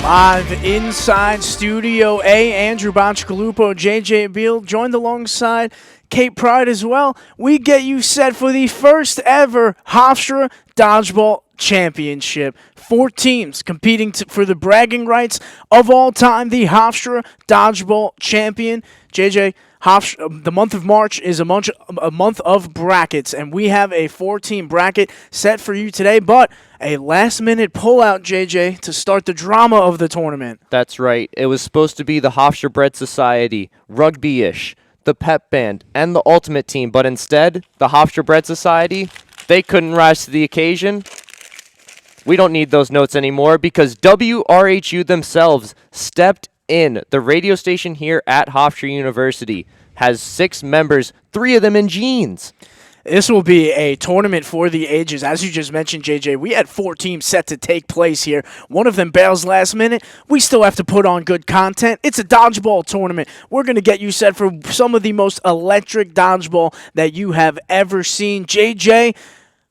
Live inside Studio A, Andrew Bonchikalupo, JJ Beal, joined alongside Kate Pride as well. We get you set for the first ever Hofstra Dodgeball Championship. 4 teams competing for the bragging rights of all time, the Hofstra Dodgeball Champion. JJ, the month of March is a month of brackets, and we have a 4-team bracket set for you today, but a last-minute pullout, JJ, to start the drama of the tournament. That's right. It was supposed to be the Hofstra Bread Society, Rugby-ish, the Pep Band, and the Ultimate Team, but instead, the Hofstra Bread Society, they couldn't rise to the occasion. We don't need those notes anymore because WRHU themselves stepped in. The radio station here at Hofstra University has 6 members, 3 of them in jeans. This will be a tournament for the ages. As you just mentioned, JJ, we had 4 teams set to take place here. One of them bails last minute. We still have to put on good content. It's a dodgeball tournament. We're going to get you set for some of the most electric dodgeball that you have ever seen. JJ,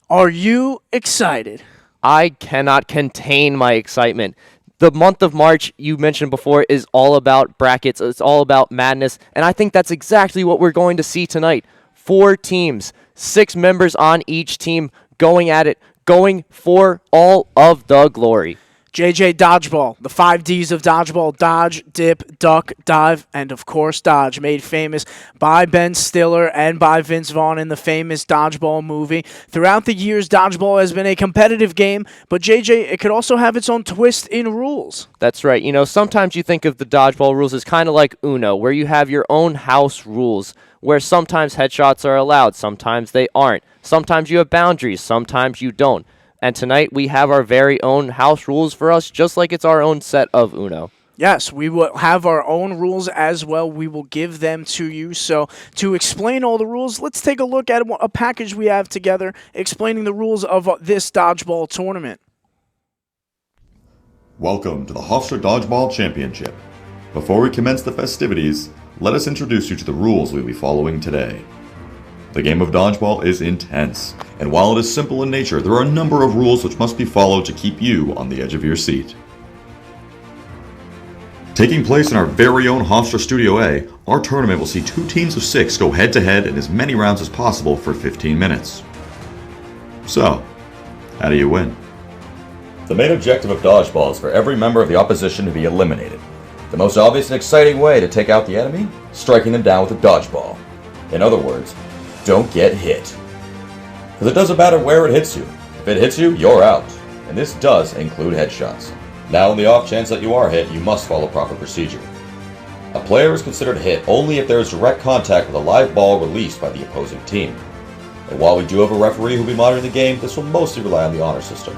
are you excited? I cannot contain my excitement. The month of March, you mentioned before, is all about brackets. It's all about madness, and I think that's exactly what we're going to see tonight. 4 teams, 6 members on each team going at it, going for all of the glory. JJ, dodgeball, the 5 Ds of dodgeball: dodge, dip, duck, dive, and of course dodge, made famous by Ben Stiller and by Vince Vaughn in the famous Dodgeball movie. Throughout the years, dodgeball has been a competitive game, but JJ, it could also have its own twist in rules. That's right. You know, sometimes you think of the dodgeball rules as kind of like Uno, where you have your own house rules, where sometimes headshots are allowed, sometimes they aren't. Sometimes you have boundaries, sometimes you don't. And tonight we have our very own house rules for us, just like it's our own set of Uno. Yes, we will have our own rules as well. We will give them to you. So to explain all the rules, let's take a look at a package we have together explaining the rules of this dodgeball tournament. Welcome to the Hofstra Dodgeball Championship. Before we commence the festivities, let us introduce you to the rules we'll be following today. The game of dodgeball is intense, and while it is simple in nature, there are a number of rules which must be followed to keep you on the edge of your seat. Taking place in our very own Hofstra Studio A, our tournament will see 2 teams of 6 go head-to-head in as many rounds as possible for 15 minutes. So, how do you win? The main objective of dodgeball is for every member of the opposition to be eliminated. The most obvious and exciting way to take out the enemy? Striking them down with a dodgeball. In other words, don't get hit. Because it doesn't matter where it hits you. If it hits you, you're out. And this does include headshots. Now, in the off chance that you are hit, you must follow proper procedure. A player is considered hit only if there is direct contact with a live ball released by the opposing team. And while we do have a referee who will be monitoring the game, this will mostly rely on the honor system.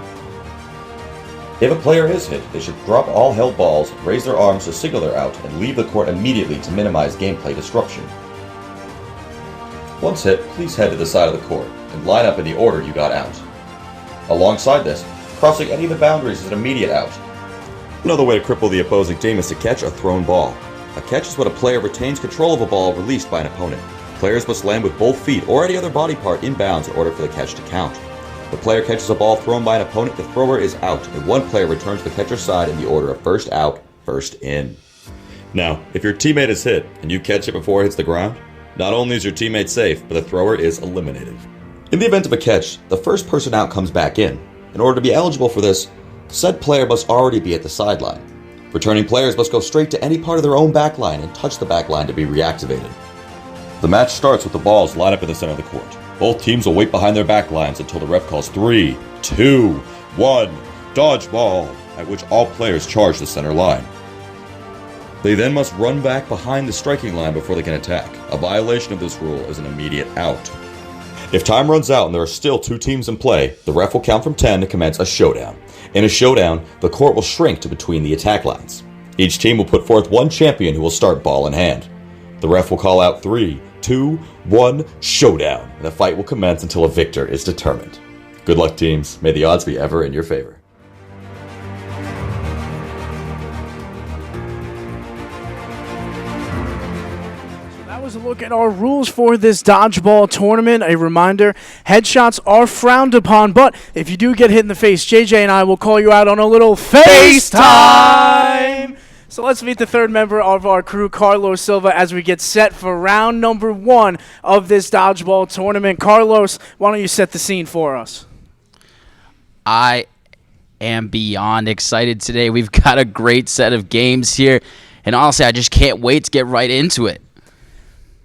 If a player is hit, they should drop all held balls, raise their arms to signal they're out, and leave the court immediately to minimize gameplay disruption. Once hit, please head to the side of the court and line up in the order you got out. Alongside this, crossing any of the boundaries is an immediate out. Another way to cripple the opposing team is to catch a thrown ball. A catch is when a player retains control of a ball released by an opponent. Players must land with both feet or any other body part in bounds in order for the catch to count. If the player catches a ball thrown by an opponent, the thrower is out, and one player returns to the catcher's side in the order of first out, first in. Now, if your teammate is hit and you catch it before it hits the ground, not only is your teammate safe, but the thrower is eliminated. In the event of a catch, the first person out comes back in. In order to be eligible for this, said player must already be at the sideline. Returning players must go straight to any part of their own backline and touch the backline to be reactivated. The match starts with the balls lined up in the center of the court. Both teams will wait behind their backlines until the ref calls 3, 2, 1, dodgeball, at which all players charge the center line. They then must run back behind the striking line before they can attack. A violation of this rule is an immediate out. If time runs out and there are still 2 teams in play, the ref will count from 10 to commence a showdown. In a showdown, the court will shrink to between the attack lines. Each team will put forth one champion who will start ball in hand. The ref will call out 3, 2, 1, showdown, and the fight will commence until a victor is determined. Good luck, teams. May the odds be ever in your favor. Carlos, a look at our rules for this dodgeball tournament. A reminder, headshots are frowned upon, but if you do get hit in the face, JJ and I will call you out on a little FaceTime. So let's meet the third member of our crew, Carlos Silva, as we get set for round number 1 of this dodgeball tournament. Carlos, why don't you set the scene for us? I am beyond excited today. We've got a great set of games here, and honestly, I just can't wait to get right into it.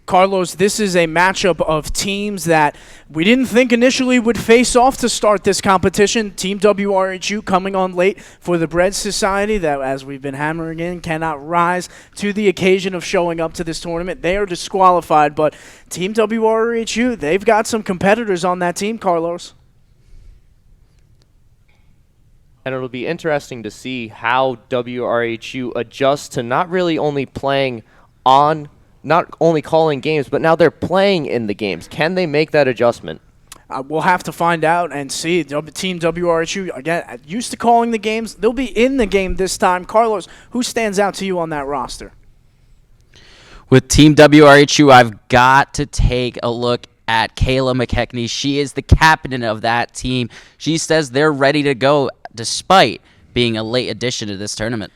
Carlos, this is a matchup of teams that we didn't think initially would face off to start this competition. Team WRHU coming on late for the Bread Society that, as we've been hammering in, cannot rise to the occasion of showing up to this tournament. They are disqualified, but Team WRHU, they've got some competitors on that team, Carlos. And it'll be interesting to see how WRHU adjusts to not really only playing on, not only calling games, but now they're playing in the games. Can they make that adjustment? We'll have to find out and see. Team WRHU, again, used to calling the games. They'll be in the game this time. Carlos, who stands out to you on that roster? With Team WRHU, I've got to take a look at Kayla McKechnie. She is the captain of that team. She says they're ready to go despite being a late addition to this tournament.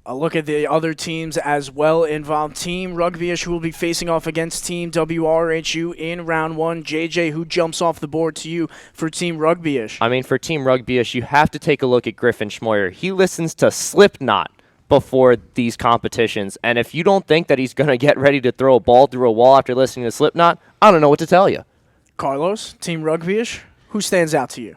A look at the other teams as well involved. Team Rugby-ish will be facing off against Team WRHU in round 1. JJ, who jumps off the board to you for Team Rugby-ish? I mean, for Team Rugby-ish, you have to take a look at Griffin Schmoyer. He listens to Slipknot before these competitions, and if you don't think that he's going to get ready to throw a ball through a wall after listening to Slipknot, I don't know what to tell you. Carlos, Team Rugby-ish, who stands out to you?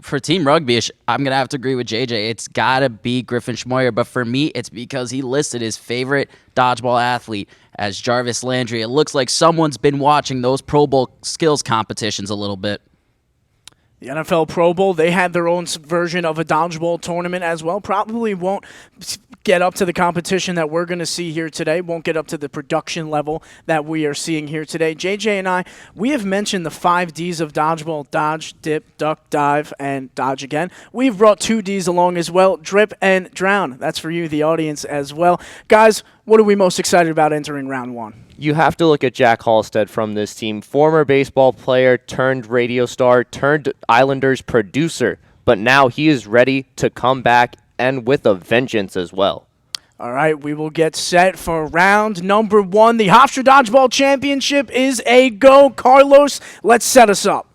For Team Rugby-ish, I'm going to have to agree with JJ. It's got to be Griffin Schmoyer, but for me, it's because he listed his favorite dodgeball athlete as Jarvis Landry. It looks like someone's been watching those Pro Bowl skills competitions a little bit. The NFL Pro Bowl, they had their own version of a dodgeball tournament as well. Probably won't get up to the competition that we're going to see here today. Won't get up to the production level that we are seeing here today. JJ and I, we have mentioned the 5 Ds of dodgeball: dodge, dip, duck, dive, and dodge again. We've brought 2 Ds along as well: drip and drown. That's for you, the audience, as well. Guys, what are we most excited about entering round 1? You have to look at Jack Halstead from this team, former baseball player turned radio star turned Islanders producer, but now he is ready to come back and with a vengeance as well. All right, we will get set for round number 1. The Hofstra Dodgeball Championship is a go. Carlos, let's set us up.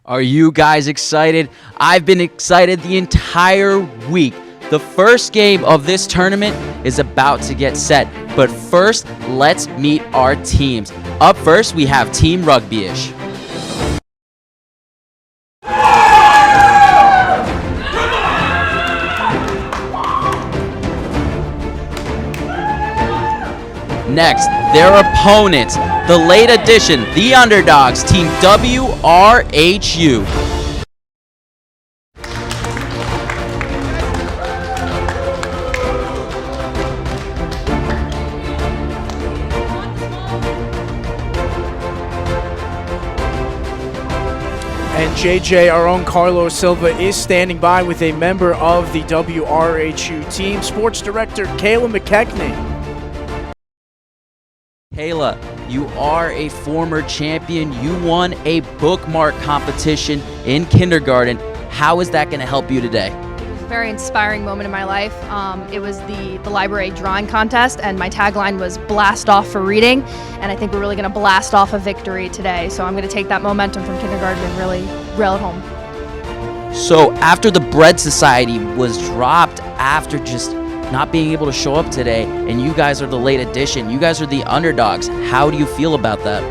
Are you guys excited? I've been excited the entire week. The first game of this tournament is about to get set, but first, let's meet our teams. Up first, we have Team Rugby-ish. Next, their opponents, the late addition, the underdogs, Team WRHU. And JJ, our own Carlos Silva, is standing by with a member of the WRHU team, Sports Director Kayla McKechnie. Kayla, you are a former champion. You won a bookmark competition in kindergarten. How is that going to help you today? It was a very inspiring moment in my life. It was the library drawing contest, and my tagline was "Blast off for reading," and I think we're really going to blast off a victory today. So I'm going to take that momentum from kindergarten and really reel it home. So after the Bread Society was dropped after just not being able to show up today, and you guys are the late addition, you guys are the underdogs, how do you feel about that?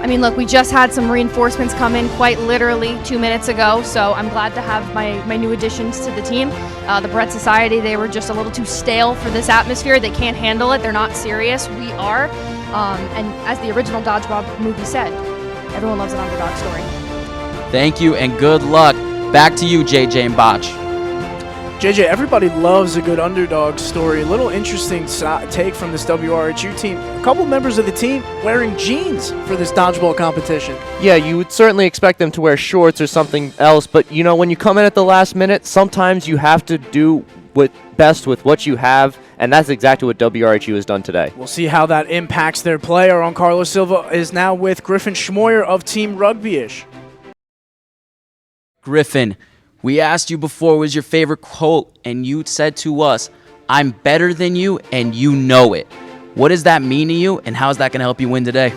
I mean, look, we just had some reinforcements come in quite literally 2 minutes ago, so I'm glad to have my new additions to the team. The Bread Society, they were just a little too stale for this atmosphere. They can't handle it. They're not serious. We are. And as the original Dodgeball movie said, everyone loves an underdog story. Thank you, and good luck. Back to you, JJ and Botch. JJ, everybody loves a good underdog story. A little interesting take from this WRHU team. A couple members of the team wearing jeans for this dodgeball competition. Yeah, you would certainly expect them to wear shorts or something else, but you know, when you come in at the last minute, sometimes you have to do best with what you have, and that's exactly what WRHU has done today. We'll see how that impacts their play. Our own Carlos Silva is now with Griffin Schmoyer of Team Rugby-ish. Griffin, we asked you before what was your favorite quote, and you said to us, "I'm better than you, and you know it." What does that mean to you, and how is that going to help you win today?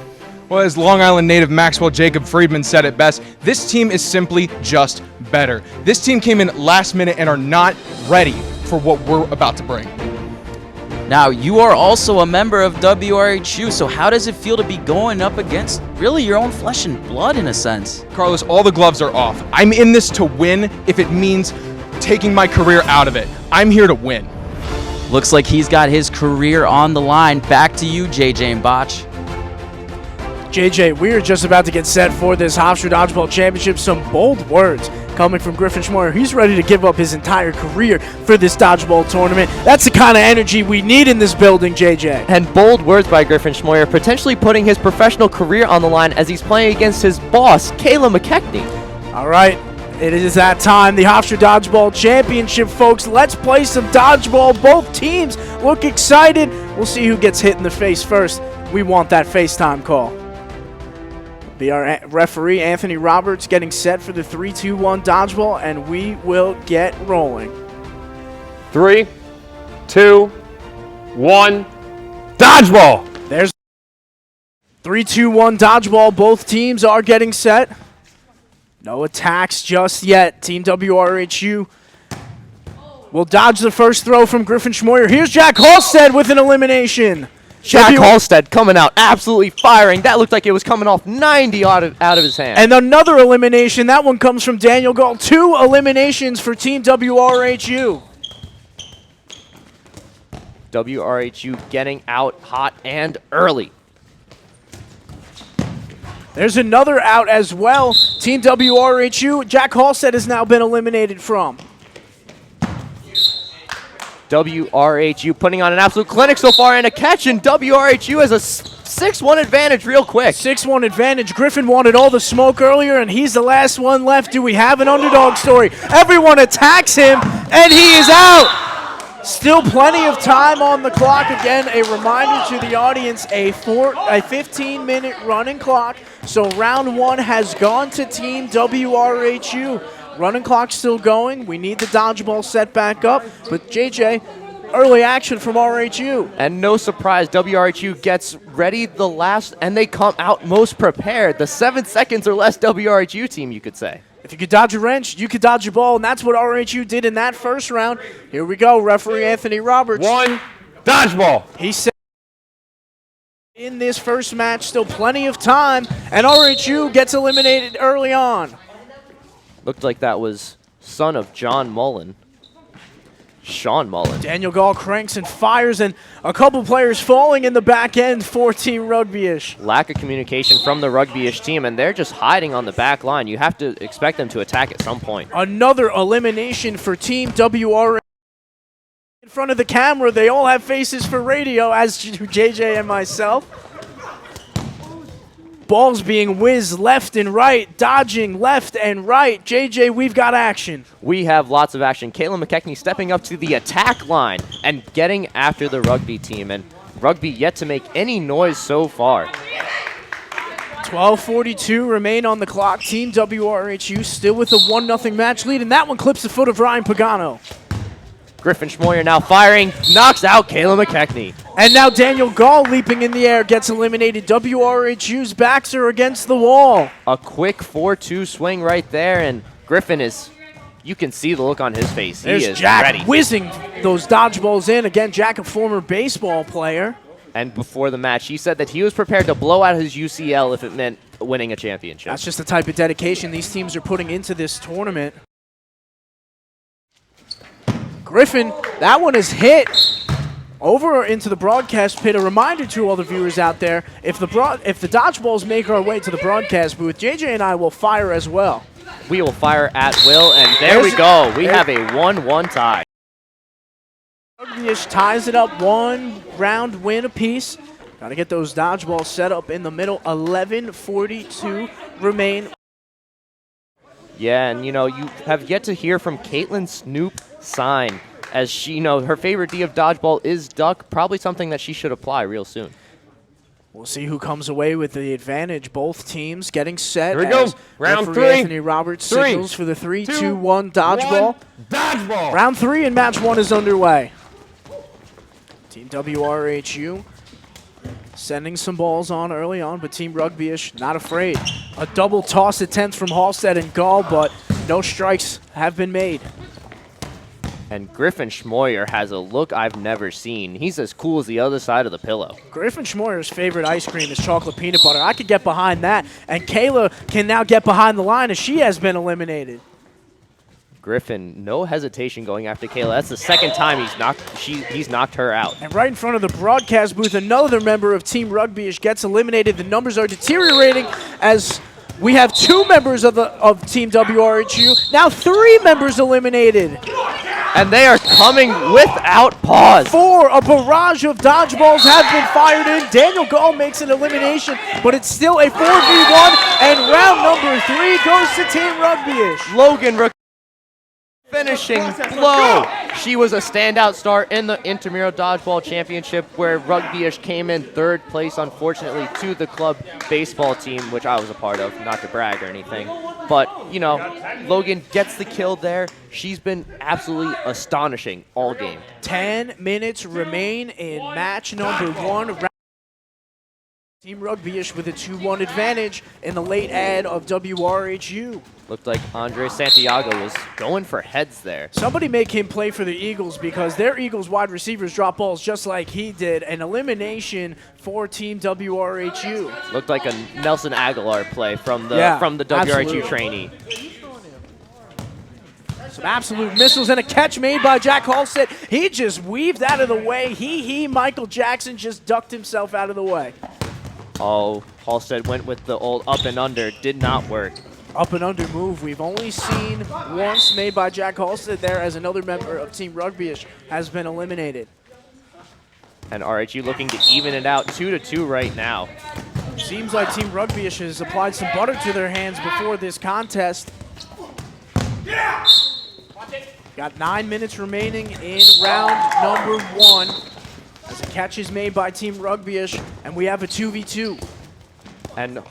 Well, as Long Island native Maxwell Jacob Friedman said it best, this team is simply just better. This team came in last minute and are not ready for what we're about to bring. Now, you are also a member of WRHU, so how does it feel to be going up against really your own flesh and blood in a sense? Carlos, all the gloves are off. I'm in this to win if it means taking my career out of it. I'm here to win. Looks like he's got his career on the line. Back to you, JJ and Botch. JJ, we are just about to get set for this Hofstra Dodgeball Championship. Some bold words coming from Griffin Schmoyer. He's ready to give up his entire career for this dodgeball tournament. That's the kind of energy we need in this building, JJ. And bold words by Griffin Schmoyer, potentially putting his professional career on the line as he's playing against his boss, Kayla McKechnie. All right, it is that time. The Hofstra Dodgeball Championship, folks. Let's play some dodgeball. Both teams look excited. We'll see who gets hit in the face first. We want that FaceTime call. Be our referee, Anthony Roberts, getting set for the 3-2-1 dodgeball, and we will get rolling. 3, 2, 1, dodgeball! There's 3-2-1 dodgeball. Both teams are getting set. No attacks just yet. Team WRHU will dodge the first throw from Griffin Schmoyer. Here's Jack Halstead with an elimination. Jack Halstead coming out absolutely firing. That looked like it was coming off 90 out of his hand. And another elimination. That one comes from Daniel Gall. 2 eliminations for Team WRHU. WRHU getting out hot and early. There's another out as well. Team WRHU. Jack Halstead has now been eliminated from. WRHU putting on an absolute clinic so far, and a catch, and WRHU has a 6-1 advantage real quick. 6-1 advantage. Griffin wanted all the smoke earlier, and he's the last one left. Do we have an underdog story? Everyone attacks him, and he is out. Still plenty of time on the clock. Again, a reminder to the audience, a 15-minute running clock. So round 1 has gone to Team WRHU. Running clock still going. We need the dodgeball set back up. But JJ, early action from RHU. And no surprise, WRHU gets ready the last, and they come out most prepared. The 7 seconds or less WRHU team, you could say. If you could dodge a wrench, you could dodge a ball, and that's what RHU did in that first round. Here we go, referee Anthony Roberts. 1, dodgeball! He said in this first match, still plenty of time, and RHU gets eliminated early on. Looked like that was son of John Mullen. Sean Mullen. Daniel Gall cranks and fires, and a couple players falling in the back end for Team Rugby-ish. Lack of communication from the Rugby-ish team, and they're just hiding on the back line. You have to expect them to attack at some point. Another elimination for Team WR. In front of the camera, they all have faces for radio, as do JJ and myself. Balls being whizzed left and right, dodging left and right. JJ, we've got action. We have lots of action. Kayla McKechnie stepping up to the attack line and getting after the Rugby team. And Rugby yet to make any noise so far. 12:42 remain on the clock. Team WRHU still with a 1-0 match lead, and that one clips the foot of Ryan Pagano. Griffin Schmoyer now firing, knocks out Kayla McKechnie. And now Daniel Gall leaping in the air gets eliminated. WRHU's backs are against the wall. A quick 4-2 swing right there, and Griffin is, you can see the look on his face. There's he is Jack ready. whizzing those dodgeballs in. Again, Jack, a former baseball player. And before the match, he said that he was prepared to blow out his UCL if it meant winning a championship. That's just the type of dedication these teams are putting into this tournament. Griffin, that one is hit over into the broadcast pit. A reminder to all the viewers out there, if the dodgeballs make our way to the broadcast booth, JJ and I will fire as well. We will fire at will, and there we go. We have a 1-1 tie. Rugby-ish ties it up, 1-round win apiece. Got to get those dodgeballs set up in the middle. 11:42 remain. Yeah, and you know, you have yet to hear from Caitlin Snoop Sign. as she, her favorite D of dodgeball is duck, probably something that she should apply real soon. We'll see who comes away with the advantage. Both teams getting set. Here we go. As Round referee 3. Anthony Roberts 3, signals for the 3, 2, 2, 1 dodgeball. Dodgeball. Round 3 and match 1 is underway. Team WRHU sending some balls on early on, but Team Rugby-ish not afraid. A double toss attempt from Hofstra and Gall, but no strikes have been made. And Griffin Schmoyer has a look I've never seen. He's as cool as the other side of the pillow. Griffin Schmoyer's favorite ice cream is chocolate peanut butter. I could get behind that. And Kayla can now get behind the line as she has been eliminated. Griffin, no hesitation going after Kayla. That's the second time he's knocked her out. And right in front of the broadcast booth, another member of Team Rugby-ish gets eliminated. The numbers are deteriorating as we have 2 members of Team WRHU. Now 3 members eliminated. And they are coming without pause. 4, a barrage of dodgeballs have been fired in. Daniel Gall makes an elimination, but it's still a 4v1, and round number 3 goes to Team Rugby-ish. Logan finishing blow. She was a standout star in the Intramural Dodgeball Championship, where Rugby-ish came in 3rd place, unfortunately, to the club baseball team, which I was a part of, not to brag or anything. But, Logan gets the kill there. She's been absolutely astonishing all game. 10 minutes remain in match number 1. Team Rugby-ish with a 2-1 advantage in the late ad of WRHU. Looked like Andre Santiago was going for heads there. Somebody make him play for the Eagles because their Eagles wide receivers drop balls just like he did. An elimination for Team WRHU. Looked like a Nelson Aguilar play from the WRHU absolutely. trainee. Some absolute missiles and a catch made by Jack Halstead. He just weaved out of the way. Michael Jackson just ducked himself out of the way. Oh, Halstead went with the old up and under. Did not work. Up and under move we've only seen once made by Jack Halstead there, as another member of Team Rugby-ish has been eliminated. And RHU looking to even it out 2-2 right now. Seems like Team Rugby-ish has applied some butter to their hands before this contest. Got 9 minutes remaining in round number 1. As a catch is made by Team Rugby-ish, and we have a 2v2. And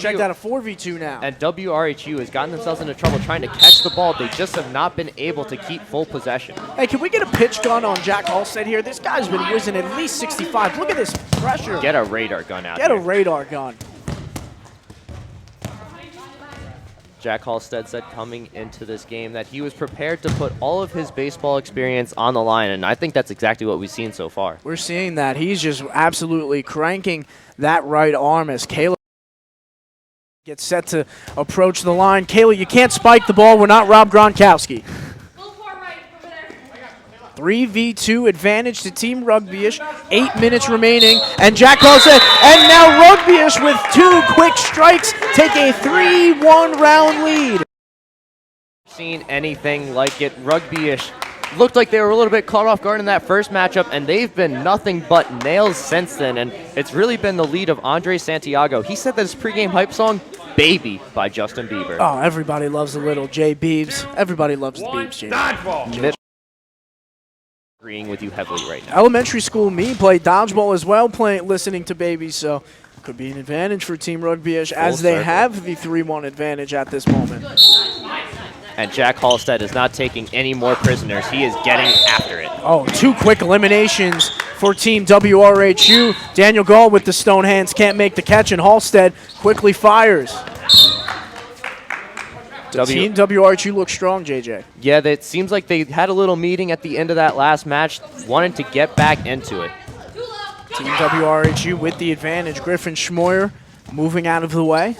check that, a 4v2 now. And WRHU has gotten themselves into trouble trying to catch the ball. They just have not been able to keep full possession. Hey, can we get a pitch gun on Jack Halstead here? This guy's been whizzing at least 65. Look at this pressure. Get a radar gun out Get here. a radar gun. Jack Halstead said coming into this game that he was prepared to put all of his baseball experience on the line, and I think that's exactly what we've seen so far. We're seeing that. He's just absolutely cranking that right arm as Kayla gets set to approach the line. Kayla, you can't spike the ball. We're not Rob Gronkowski. 3v2 advantage to Team Rugby-ish. 8 minutes remaining, and Jack Halstead, and now Rugby-ish with 2 quick strikes take a 3-1 round lead. Seen anything like it. Rugby-ish looked like they were a little bit caught off guard in that first matchup, and they've been nothing but nails since then, and it's really been the lead of Andre Santiago. He said that his pregame hype song, Baby, by Justin Bieber. Oh, everybody loves a little J. Biebs. Everybody loves the Biebs, J. Dodgeball. Agreeing with you heavily right now. Elementary school me played dodgeball as well, listening to Baby, so could be an advantage for Team Rugby-ish as they have the 3-1 advantage at this moment. And Jack Halstead is not taking any more prisoners. He is getting after it. Oh, 2 quick eliminations for Team WRHU. Daniel Gall with the stone hands can't make the catch, and Halstead quickly fires. Team WRHU looks strong, JJ. Yeah, it seems like they had a little meeting at the end of that last match, wanting to get back into it. Team WRHU with the advantage. Griffin Schmoyer moving out of the way.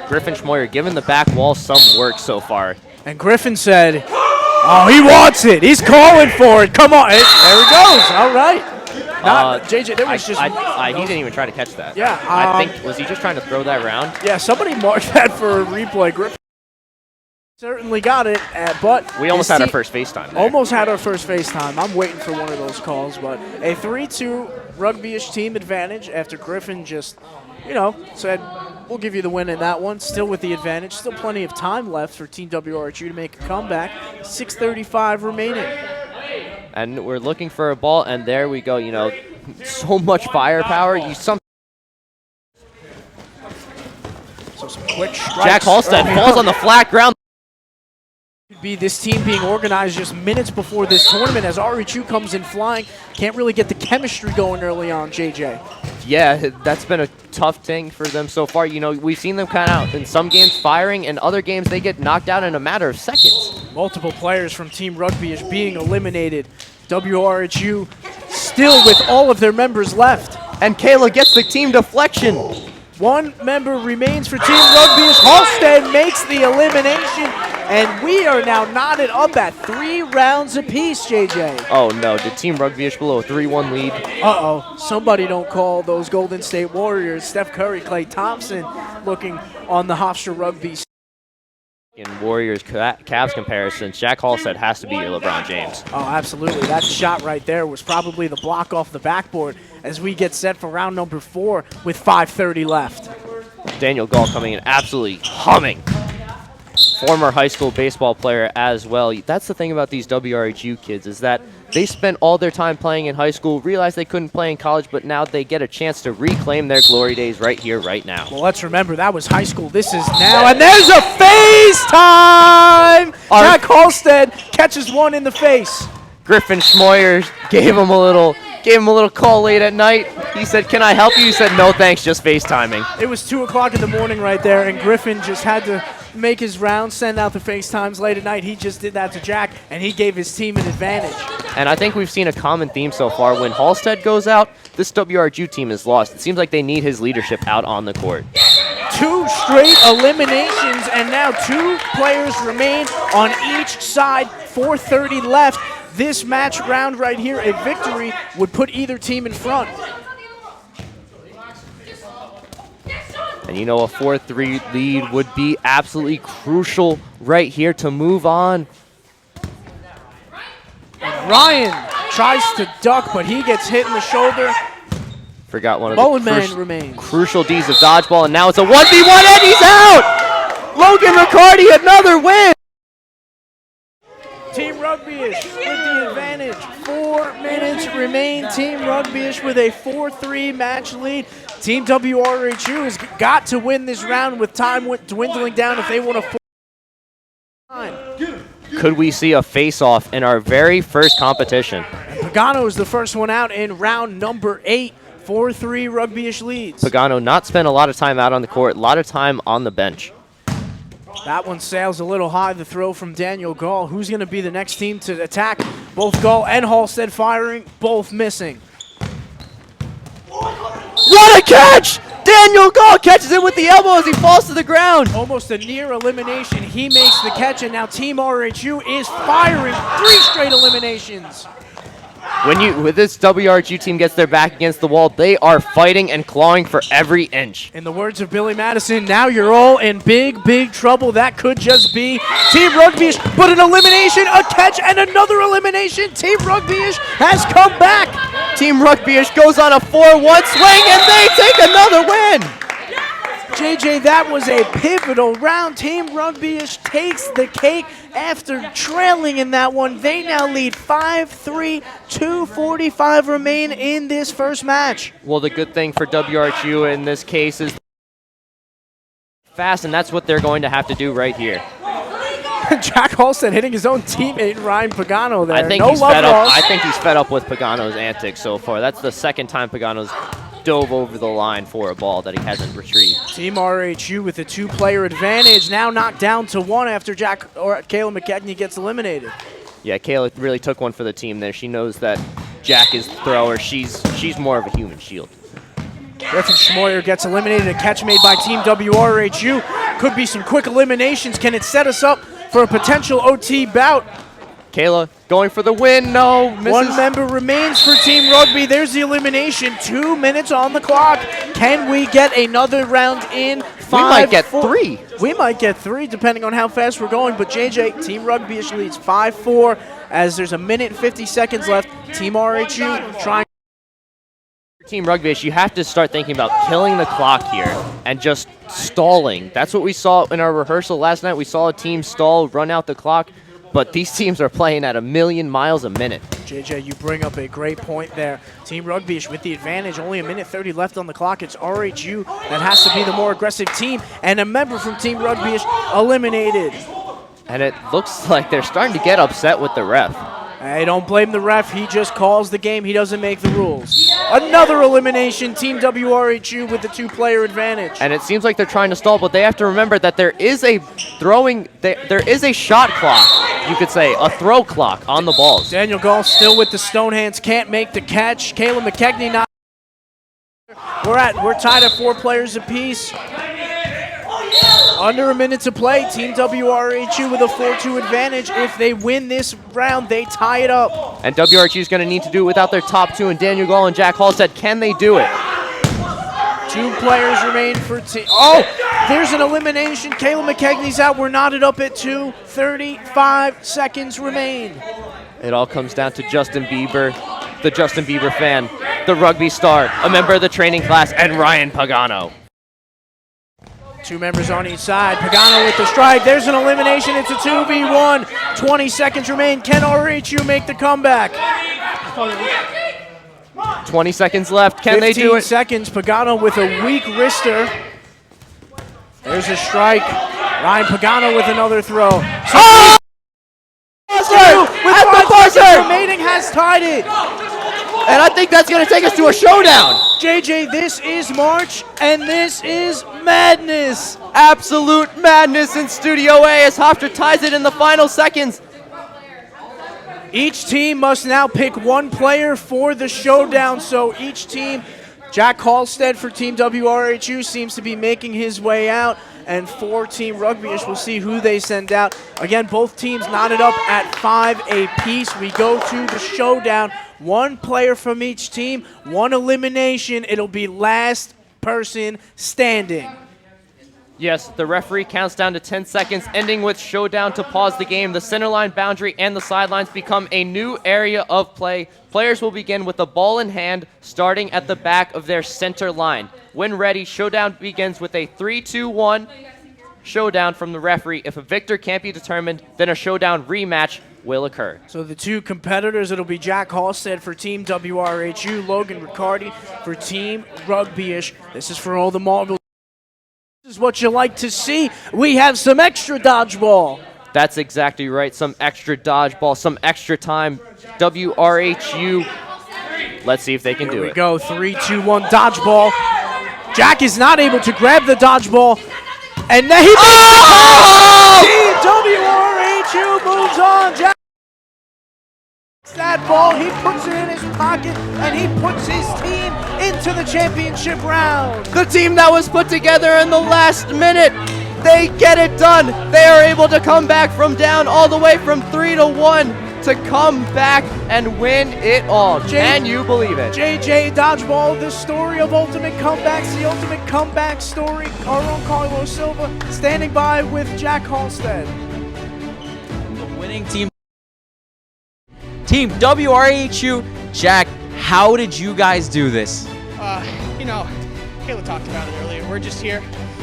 Griffin Schmoyer giving the back wall some work so far. And Griffin said, oh, he wants it. He's calling for it. Come on. There he goes. All right. JJ, there was he didn't even try to catch that. Yeah. I think, was he just trying to throw that around? Yeah, somebody marked that for a replay. Griffin Certainly got it, but We almost his had our team- first FaceTime there. Almost had our first FaceTime. I'm waiting for one of those calls, but a 3-2 Rugby-ish team advantage after Griffin just, said, we'll give you the win in that one. Still with the advantage. Still plenty of time left for Team WRHU to make a comeback. 6:35 remaining. And we're looking for a ball, and there we go. So much firepower. So some quick strikes. Jack Halstead early falls on the flat ground. Could be this team being organized just minutes before this tournament as RHU comes in flying. Can't really get the chemistry going early on, JJ. Yeah, that's been a tough thing for them so far. We've seen them kind of in some games firing, and other games they get knocked out in a matter of seconds. Multiple players from Team Rugby-ish being eliminated. WRHU still with all of their members left. And Kayla gets the team deflection. One member remains for Team Rugby-ish. Halstead makes the elimination, and we are now knotted up at 3 rounds apiece, JJ. Oh no, did Team Rugby-ish blow a 3-1 lead? Uh-oh, somebody don't call those Golden State Warriors. Steph Curry, Klay Thompson looking on the Hofstra Rugby. In Warriors Cavs comparisons, Jack Halstead has to be your LeBron James. Oh, absolutely. That shot right there was probably the block off the backboard as we get set for round number 4 with 5:30 left. Daniel Gall coming in absolutely humming. Former high school baseball player as well. That's the thing about these WRHU kids is that they spent all their time playing in high school, realized they couldn't play in college, but now they get a chance to reclaim their glory days right here, right now. Well, let's remember, that was high school. This is now, and there's a FaceTime! Jack Halstead catches one in the face. Griffin Schmoyer gave him a little call late at night. He said, "Can I help you?" He said, "No, thanks, just FaceTiming." It was 2 o'clock in the morning right there, and Griffin just had to make his rounds, send out the FaceTimes late at night. He just did that to Jack, and he gave his team an advantage. And I think we've seen a common theme so far. When Halstead goes out, this WRHU team is lost. It seems like they need his leadership out on the court. 2 straight eliminations, and now 2 players remain on each side. 4:30 left. This match round right here, a victory would put either team in front. And a 4-3 lead would be absolutely crucial right here to move on. Ryan tries to duck, but he gets hit in the shoulder. Forgot one of Mullenman the remains. crucial Ds of dodgeball, and now it's a 1v1, and he's out! Logan Riccardi, another win! Team Rugby-ish with the advantage. 4 minutes remain. Team Rugby-ish with a 4-3 match lead. Team WRHU has got to win this round with time dwindling down if they want to. Could we see a face-off in our very first competition? Pagano is the first one out in round number 8. 4-3 Rugby-ish leads. Pagano not spent a lot of time out on the court, a lot of time on the bench. That one sails a little high, the throw from Daniel Gall. Who's going to be the next team to attack? Both Gall and Halstead firing, both missing. What a catch! Daniel Gall catches it with the elbow as he falls to the ground. Almost a near elimination. He makes the catch, and now Team RHU is firing 3 straight eliminations. When this WRHU team gets their back against the wall, they are fighting and clawing for every inch. In the words of Billy Madison, now you're all in big, big trouble. That could just be Team Rugby-ish, but an elimination, a catch, and another elimination. Team Rugby-ish has come back. Team Rugby-ish goes on a 4-1 swing, and they take another win. JJ, that was a pivotal round. Team Rugby-ish takes the cake after trailing in that one. They now lead 5-3, 2:45 remain in this first match. Well, the good thing for WRHU in this case is fast, and that's what they're going to have to do right here. Jack Halstead hitting his own teammate Ryan Pagano there. I think he's fed up. I think he's fed up with Pagano's antics so far. That's the second time Pagano's dove over the line for a ball that he hasn't retrieved. Team RHU with a 2-player advantage, now knocked down to 1 after Kayla McKechnie gets eliminated. Yeah, Kayla really took one for the team there. She knows that Jack is the thrower. She's more of a human shield. Griffin Schmoyer gets eliminated. A catch made by Team WRHU. Could be some quick eliminations. Can it set us up for a potential OT bout? Kayla going for the win. No, misses. One member remains for Team Rugby. There's the elimination. 2 minutes on the clock. Can we get another round in? We might get 3. We might get 3, depending on how fast we're going. But JJ, Team Rugby-ish leads 5-4 as there's a minute and 50 seconds left. Team RHU trying. Team Rugby-ish, you have to start thinking about killing the clock here and just stalling. That's what we saw in our rehearsal last night. We saw a team stall, run out the clock, but these teams are playing at 1,000,000 miles a minute. JJ, you bring up a great point there. Team Rugby-ish with the advantage, only a minute 30 left on the clock. It's RHU that has to be the more aggressive team, and a member from Team Rugby-ish eliminated. And it looks like they're starting to get upset with the ref. Hey, don't blame the ref. He just calls the game. He doesn't make the rules. Another elimination. Team WRHU with the 2-player advantage. And it seems like they're trying to stall, but they have to remember that there is a there is a shot clock, you could say, a throw clock on the balls. Daniel Gall still with the stone hands, can't make the catch. Kayla McKegney not. We're tied at 4 players apiece. Under a minute to play. Team WRHU with a 4-2 advantage. If they win this round, they tie it up. And WRHU is going to need to do it without their top 2, and Daniel Gall and Jack Halstead. Can they do it? 2 players remain for team. Oh, there's an elimination. Kayla McKegney's out. We're knotted up at 2. 35 seconds remain. It all comes down to Justin Bieber, the Justin Bieber fan, the rugby star, a member of the training class, and Ryan Pagano. 2 members on each side. Pagano with the strike. There's an elimination. It's a 2v1. 20 seconds remain. Can RHU make the comeback? 20 seconds left. Can they do 15 it? seconds. Pagano with a weak wrister. There's a strike. Ryan Pagano with another throw. Oh! With 5 seconds remaining has tied it. And I think that's going to take us to a showdown. JJ, this is March, and this is madness. Absolute madness in Studio A as Hofstra ties it in the final seconds. Each team must now pick 1 player for the showdown, so each team, Jack Halstead for Team WRHU seems to be making his way out, and for Team Rugby-ish, we'll see who they send out. Again, both teams knotted up at 5 apiece. We go to the showdown. 1 player from each team, 1 elimination. It'll be last person standing. Yes, the referee counts down to 10 seconds, ending with showdown to pause the game. The centerline boundary and the sidelines become a new area of play. Players will begin with the ball in hand, starting at the back of their center line. When ready, showdown begins with a 3-2-1 showdown from the referee. If a victor can't be determined, then a showdown rematch will occur. So the 2 competitors, it'll be Jack Halstead for Team WRHU, Logan Riccardi for Team Rugby-ish. This is for all the Marvel. This is what you like to see. We have some extra dodgeball. That's exactly right. Some extra dodgeball, some extra time. WRHU. Let's see if they can do Here we it. go. 3, 2, 1 dodgeball. Jack is not able to grab the dodgeball. And then he Team WRHU moves on. Jack that ball, he puts it in his pocket, and he puts his team into the championship round. The team that was put together in the last minute, they get it done. They are able to come back from down all the way from 3-1 to come back and win it all. Can you believe it? JJ Dodgeball, the story of ultimate comebacks, the ultimate comeback story. Our own Carlos Silva standing by with Jack Halstead. The winning team. Team WRHU. Jack, how did you guys do this? You know, Kayla talked about it earlier. We're just here.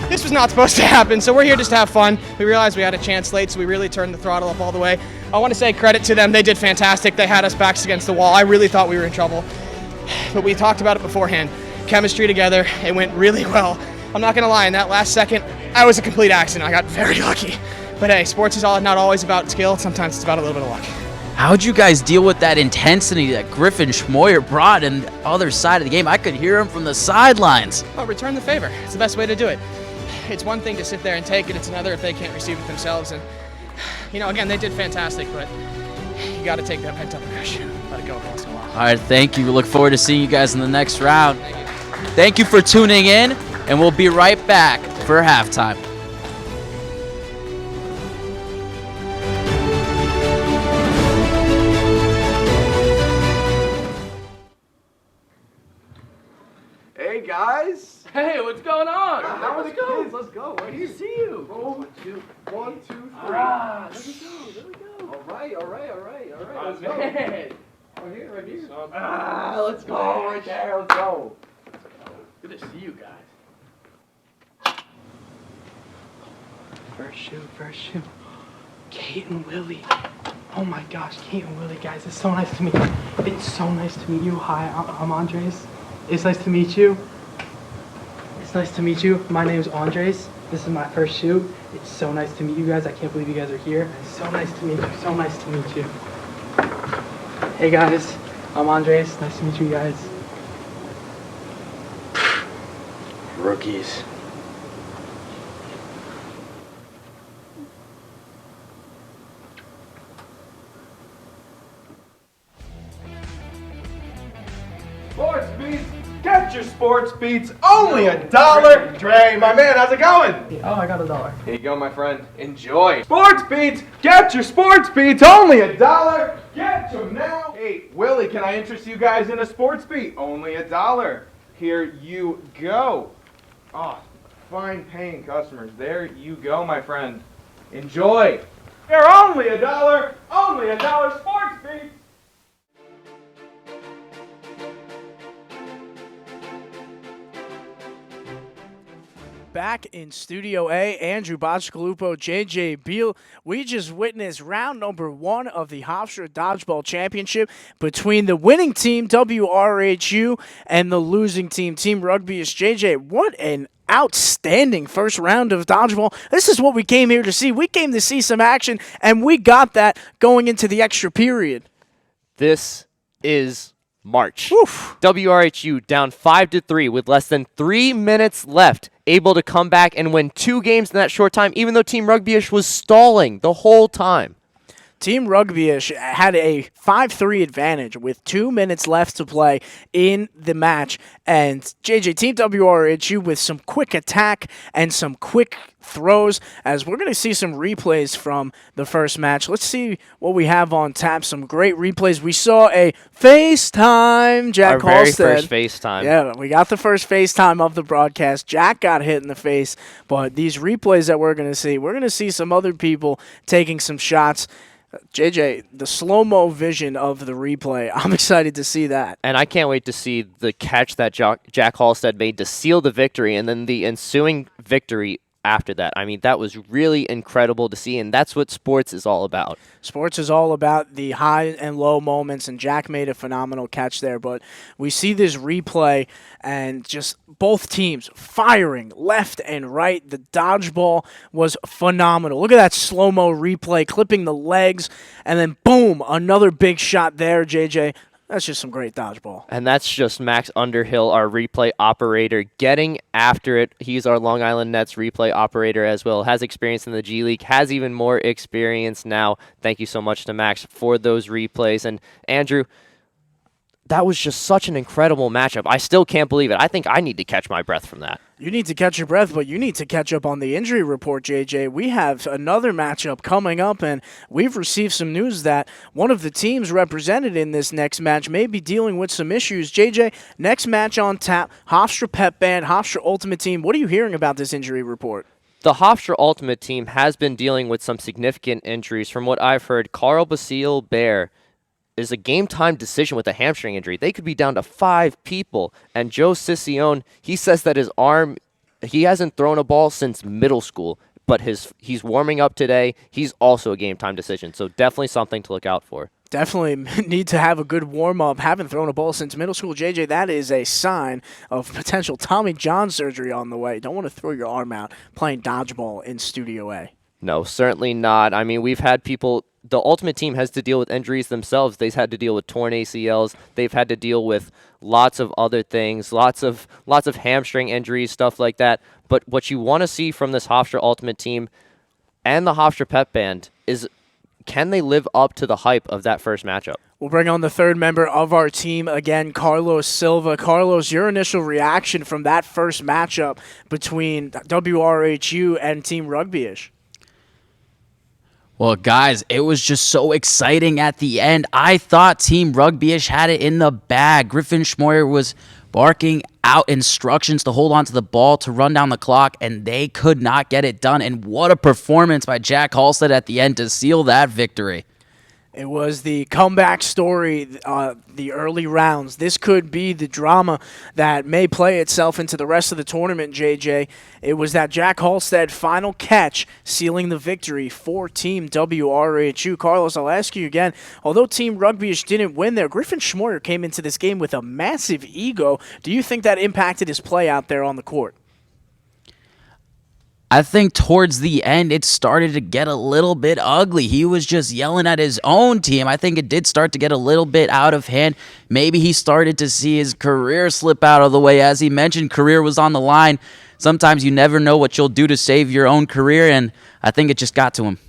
This was not supposed to happen, so we're here just to have fun. We realized we had a chance late, so we really turned the throttle up all the way. I want to say credit to them. They did fantastic. They had us backs against the wall. I really thought we were in trouble, but we talked about it beforehand. Chemistry together, it went really well. I'm not going to lie, in that last second, I was a complete accident. I got very lucky. But hey, sports is not always about skill. Sometimes it's about a little bit of luck. How'd you guys deal with that intensity that Griffin Schmoyer brought in the other side of the game? I could hear him from the sidelines. Well, return the favor. It's the best way to do it. It's one thing to sit there and take it. It's another if they can't receive it themselves. And, you know, again, they did fantastic, but you got to take that pent-up aggression. Let it go once in a while. All right, thank you. We look forward to seeing you guys in the next round. Thank you for tuning in, and we'll be right back for halftime. Hey, what's going on? Let's go. Let's go. Right here. See you. Oh, two, 1, 2, 3. Ah, there we go. There we go. All right. Let's go. Man. Right here, right here. Ah, let's go. Right there. Let's go. Good to see you guys. First shoe. Kate and Willie. Oh my gosh, Kate and Willie, guys, it's so nice to meet you. It's so nice to meet you. Hi, I'm Andres. It's nice to meet you. It's nice to meet you. My name's Andres. This is my first shoot. It's so nice to meet you guys. I can't believe you guys are here. It's so nice to meet you. So nice to meet you. Hey guys, I'm Andres. Nice to meet you guys. Rookies. Sports Beats. Get your Sports Beats. Only $1. Dre, my man, how's it going? Oh, I got $1. Here you go, my friend. Enjoy. Sports Beats. Get your Sports Beats. Only $1. Get them now. Hey, Willie, can I interest you guys in a Sports Beat? Only $1. Here you go. Oh, fine paying customers. There you go, my friend. Enjoy. They're only $1. Only $1 Sports Beats. Back in Studio A, Andrew Boccialupo, JJ Beal. We just witnessed round number 1 of the Hofstra Dodgeball Championship between the winning team, WRHU, and the losing team, Team Rugby-ish. JJ, what an outstanding first round of dodgeball. This is what we came here to see. We came to see some action, and we got that going into the extra period. This is March. Oof. WRHU down 5-3 with less than 3 minutes left, able to come back and win 2 games in that short time, even though Team Rugby-ish was stalling the whole time. Team Rugby-ish had a 5-3 advantage with 2 minutes left to play in the match. And JJ, Team WRHU with some quick attack and some quick throws, as we're going to see some replays from the first match. Let's see what we have on tap. Some great replays. We saw a FaceTime, Jack Our very Halstead. first FaceTime. Yeah, we got the first FaceTime of the broadcast. Jack got hit in the face, but these replays that we're going to see some other people taking some shots. JJ, the slow-mo vision of the replay, I'm excited to see that. And I can't wait to see the catch that Jack Halstead made to seal the victory and then the ensuing victory after that. I mean, that was really incredible to see, and that's what sports is all about. Sports is all about the high and low moments, and Jack made a phenomenal catch there. But we see this replay and just both teams firing left and right. The dodgeball was phenomenal. Look at that slow-mo replay, clipping the legs, and then boom, another big shot there, JJ. That's just some great dodgeball. And that's just Max Underhill, our replay operator, getting after it. He's our Long Island Nets replay operator as well. Has experience in the G League, has even more experience now. Thank you so much to Max for those replays. And Andrew, that was just such an incredible matchup. I still can't believe it. I think I need to catch my breath from that. You need to catch your breath, but you need to catch up on the injury report, JJ. We have another matchup coming up, and we've received some news that one of the teams represented in this next match may be dealing with some issues. JJ, next match on tap, Hofstra Pep Band, Hofstra Ultimate Team. What are you hearing about this injury report? The Hofstra Ultimate Team has been dealing with some significant injuries. From what I've heard, Carl Basile-Bear is a game-time decision with a hamstring injury. They could be down to 5 people. And Joe Sicione, he says that his arm, he hasn't thrown a ball since middle school, but he's warming up today. He's also a game-time decision, so definitely something to look out for. Definitely need to have a good warm-up. Haven't thrown a ball since middle school. JJ, that is a sign of potential Tommy John surgery on the way. Don't want to throw your arm out playing dodgeball in Studio A. No, certainly not. I mean, we've had people... The Ultimate Team has to deal with injuries themselves. They've had to deal with torn ACLs. They've had to deal with lots of other things, lots of hamstring injuries, stuff like that. But what you want to see from this Hofstra Ultimate Team and the Hofstra Pep Band is, can they live up to the hype of that first matchup? We'll bring on the third member of our team again, Carlos Silva. Carlos, your initial reaction from that first matchup between WRHU and Team Rugby-ish? Well, guys, it was just so exciting at the end. I thought Team Rugby-ish had it in the bag. Griffin Schmoyer was barking out instructions to hold on to the ball, to run down the clock, and they could not get it done. And what a performance by Jack Halstead at the end to seal that victory. It was the comeback story, the early rounds. This could be the drama that may play itself into the rest of the tournament, JJ. It was that Jack Halstead final catch sealing the victory for Team WRHU. Carlos, I'll ask you again. Although Team Rugby-ish didn't win there, Griffin Schmoyer came into this game with a massive ego. Do you think that impacted his play out there on the court? I think towards the end, it started to get a little bit ugly. He was just yelling at his own team. I think it did start to get a little bit out of hand. Maybe he started to see his career slip out of the way. As he mentioned, career was on the line. Sometimes you never know what you'll do to save your own career, and I think it just got to him.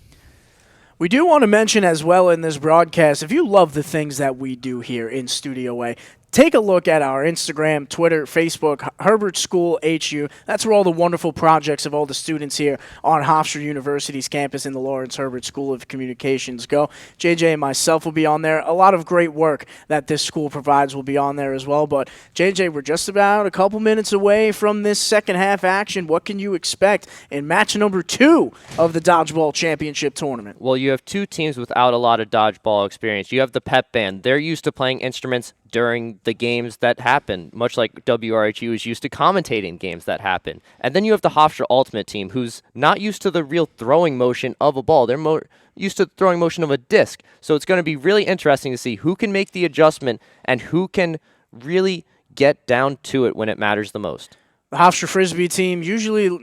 We do want to mention as well in this broadcast, if you love the things that we do here in Studio A, take a look at our Instagram, Twitter, Facebook, Herbert School HU. That's where all the wonderful projects of all the students here on Hofstra University's campus in the Lawrence Herbert School of Communications go. JJ and myself will be on there. A lot of great work that this school provides will be on there as well. But, JJ, we're just about a couple minutes away from this second half action. What can you expect in match number 2 of the Dodgeball Championship Tournament? Well, you have two teams without a lot of dodgeball experience. You have the pep band. They're used to playing instruments during the games that happen, much like WRHU is used to commentating games that happen. And then you have the Hofstra Ultimate team, who's not used to the real throwing motion of a ball. They're more used to the throwing motion of a disc. So it's going to be really interesting to see who can make the adjustment and who can really get down to it when it matters the most. The Hofstra Frisbee team usually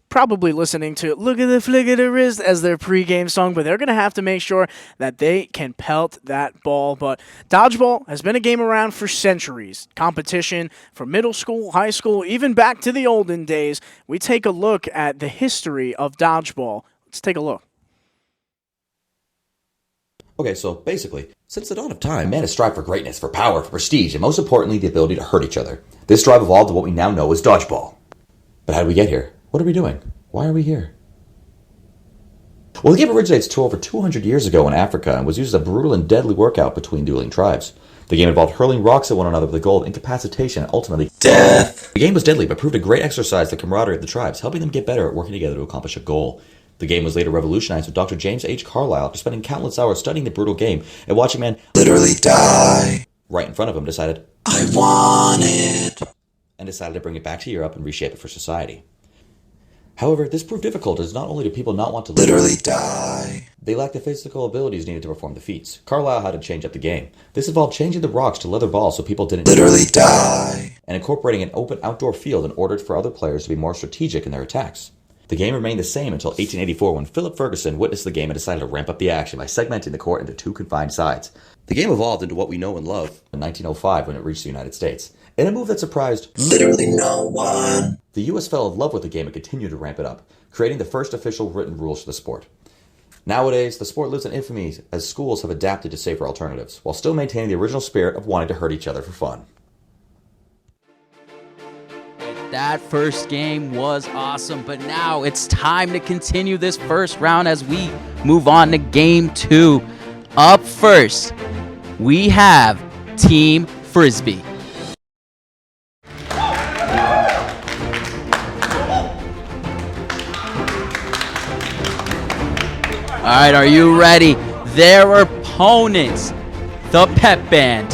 probably listening to "Look at the Flick of the Wrist" as their pregame song, but they're going to have to make sure that they can pelt that ball. But dodgeball has been a game around for centuries. Competition from middle school, high school, even back to the olden days. We take a look at the history of dodgeball. Let's take a look. Okay, so basically, since the dawn of time, man has strived for greatness, for power, for prestige, and most importantly, the ability to hurt each other. This drive evolved to what we now know as dodgeball. But how did we get here? What are we doing? Why are we here? Well, the game originates to over 200 years ago in Africa and was used as a brutal and deadly workout between dueling tribes. The game involved hurling rocks at one another with the goal of incapacitation and ultimately death. The game was deadly but proved a great exercise to the camaraderie of the tribes, helping them get better at working together to accomplish a goal. The game was later revolutionized with Dr. James H. Carlisle, after spending countless hours studying the brutal game and watching men literally die right in front of him, decided, I want it, and decided to bring it back to Europe and reshape it for society. However, this proved difficult as not only do people not want to literally die, they lacked the physical abilities needed to perform the feats. Carlisle had to change up the game. This involved changing the rocks to leather balls so people didn't literally die, and incorporating an open outdoor field in order for other players to be more strategic in their attacks. The game remained the same until 1884 when Philip Ferguson witnessed the game and decided to ramp up the action by segmenting the court into 2 confined sides. The game evolved into what we know and love in 1905 when it reached the United States. In a move that surprised literally no one, the US fell in love with the game and continued to ramp it up, creating the first official written rules for the sport. Nowadays, the sport lives in infamy as schools have adapted to safer alternatives, while still maintaining the original spirit of wanting to hurt each other for fun. That first game was awesome, but now it's time to continue this first round as we move on to game 2. Up first, we have Team Frisbee. All right, are you ready? Their opponents, the Pep Band.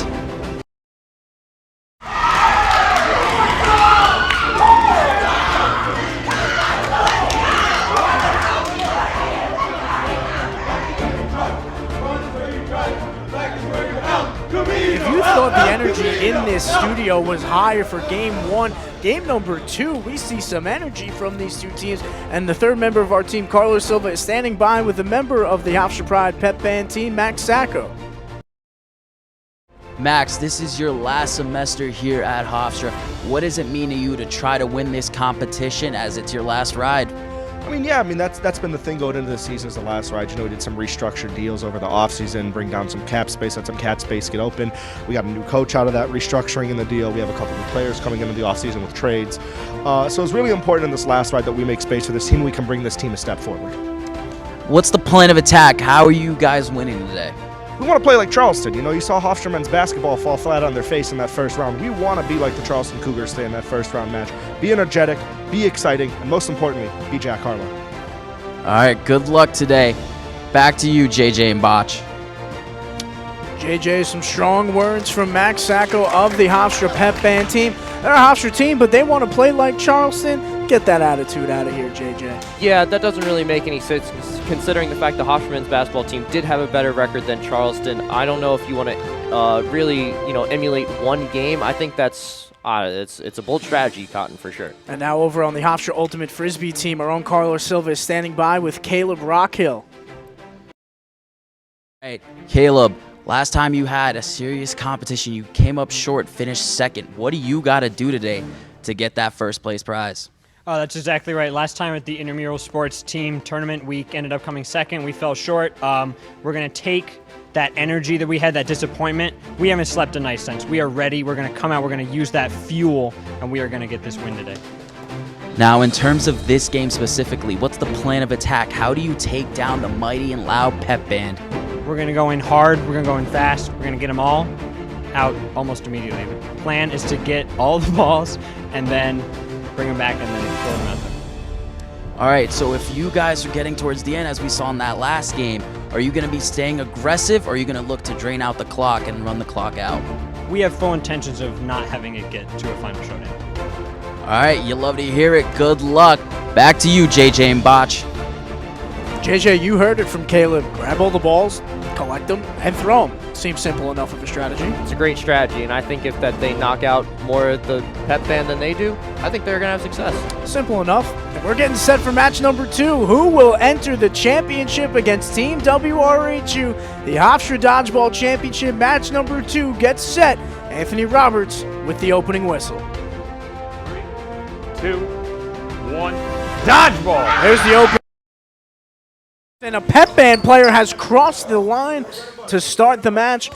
If you thought the energy in this studio was higher for game 1, game number 2, we see some energy from these two teams. And the third member of our team, Carlos Silva, is standing by with a member of the Hofstra Pride Pep Band team, Max Sacco. Max, this is your last semester here at Hofstra. What does it mean to you to try to win this competition as it's your last ride? That's been the thing going into the season as the last ride. We did some restructured deals over the offseason, bring down some cap space, let some cap space get open. We got a new coach out of that restructuring in the deal. We have a couple of players coming into the offseason with trades. So it's really important in this last ride that we make space for this team. We can bring this team a step forward. What's the plan of attack? How are you guys winning today? We want to play like Charleston. You know, you saw Hofstra men's basketball fall flat on their face in that first round. We want to be like the Charleston Cougars today in that first round match. Be energetic, be exciting, and most importantly, be Jack Harlow. All right, good luck today. Back to you, JJ and Botch. JJ, some strong words from Max Sacco of the Hofstra Pep Band team. They're a Hofstra team, but they want to play like Charleston. Get that attitude out of here, JJ. Yeah, that doesn't really make any sense considering the fact the Hofstra men's basketball team did have a better record than Charleston. I don't know if you want to really, emulate one game. I think that's it's a bold strategy, Cotton, for sure. And now over on the Hofstra Ultimate Frisbee team, our own Carlos Silva is standing by with Caleb Rockhill. Hey, Caleb, last time you had a serious competition, you came up short, finished second. What do you got to do today to get that first place prize? Oh, that's exactly right. Last time at the intramural sports team tournament, we ended up coming second. We fell short. We're going to take that energy that we had, that disappointment. We haven't slept a night since. We are ready. We're going to come out. We're going to use that fuel, and we are going to get this win today. Now, in terms of this game specifically, what's the plan of attack? How do you take down the mighty and loud Pep Band? We're going to go in hard. We're going to go in fast. We're going to get them all out almost immediately. The plan is to get all the balls and then bring them back and then throw them out there. All right, so if you guys are getting towards the end, as we saw in that last game, are you going to be staying aggressive, or are you going to look to drain out the clock and run the clock out? We have full intentions of not having it get to a final showdown. All right, you love to hear it. Good luck. Back to you, JJ and Botch. JJ, you heard it from Caleb. Grab all the balls, collect them, and throw them. Seems simple enough of a strategy. It's a great strategy, and I think if they knock out more of the Pep Band than they do, I think they're going to have success. Simple enough. And we're getting set for match number 2. Who will enter the championship against Team WRHU? The Hofstra Dodgeball Championship match number 2 gets set. Anthony Roberts with the opening whistle. 3, 2, 1, dodgeball! There's the open. And a Pep Band player has crossed the line to start the match.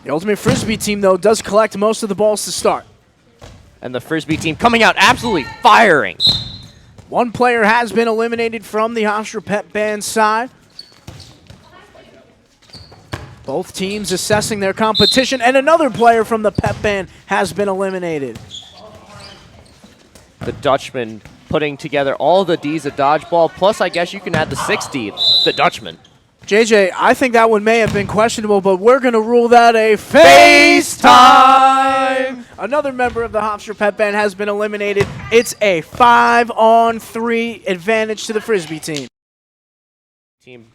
The Ultimate Frisbee team, though, does collect most of the balls to start. And the Frisbee team coming out absolutely firing. One player has been eliminated from the Hofstra Pep Band side. Both teams assessing their competition, and another player from the Pep Band has been eliminated. The Dutchman putting together all the Ds of dodgeball, plus I guess you can add the 6th D, the Dutchman. JJ, I think that one may have been questionable, but we're going to rule that a FaceTime. Another member of the Hofstra Pep Band has been eliminated. It's a 5-on-3 advantage to the Frisbee team. Team,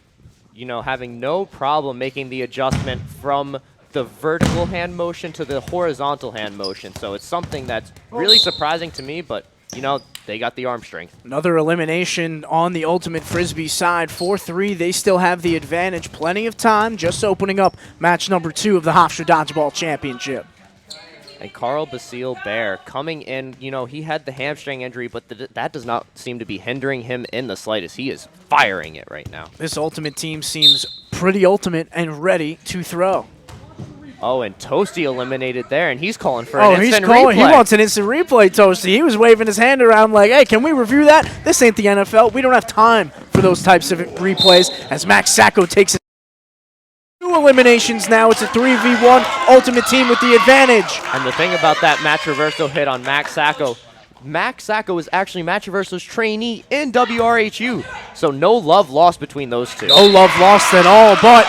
having no problem making the adjustment from the vertical hand motion to the horizontal hand motion. So it's something that's really surprising to me, but they got the arm strength. Another elimination on the Ultimate Frisbee side. 4-3, they still have the advantage. Plenty of time, just opening up match number 2 of the Hofstra Dodgeball Championship. And Carl Basile Bear coming in, he had the hamstring injury, but that does not seem to be hindering him in the slightest. He is firing it right now. This Ultimate team seems pretty ultimate and ready to throw. Oh, and Toasty eliminated there, and he's calling for an instant replay. He wants an instant replay, Toasty. He was waving his hand around like, hey, can we review that? This ain't the NFL. We don't have time for those types of replays as Max Sacco takes it. 2 eliminations now. It's a 3v1 Ultimate team with the advantage. And the thing about that Matt Traverso hit on Max Sacco is actually Matt Traverso's trainee in WRHU. So no love lost between those two. No love lost at all, but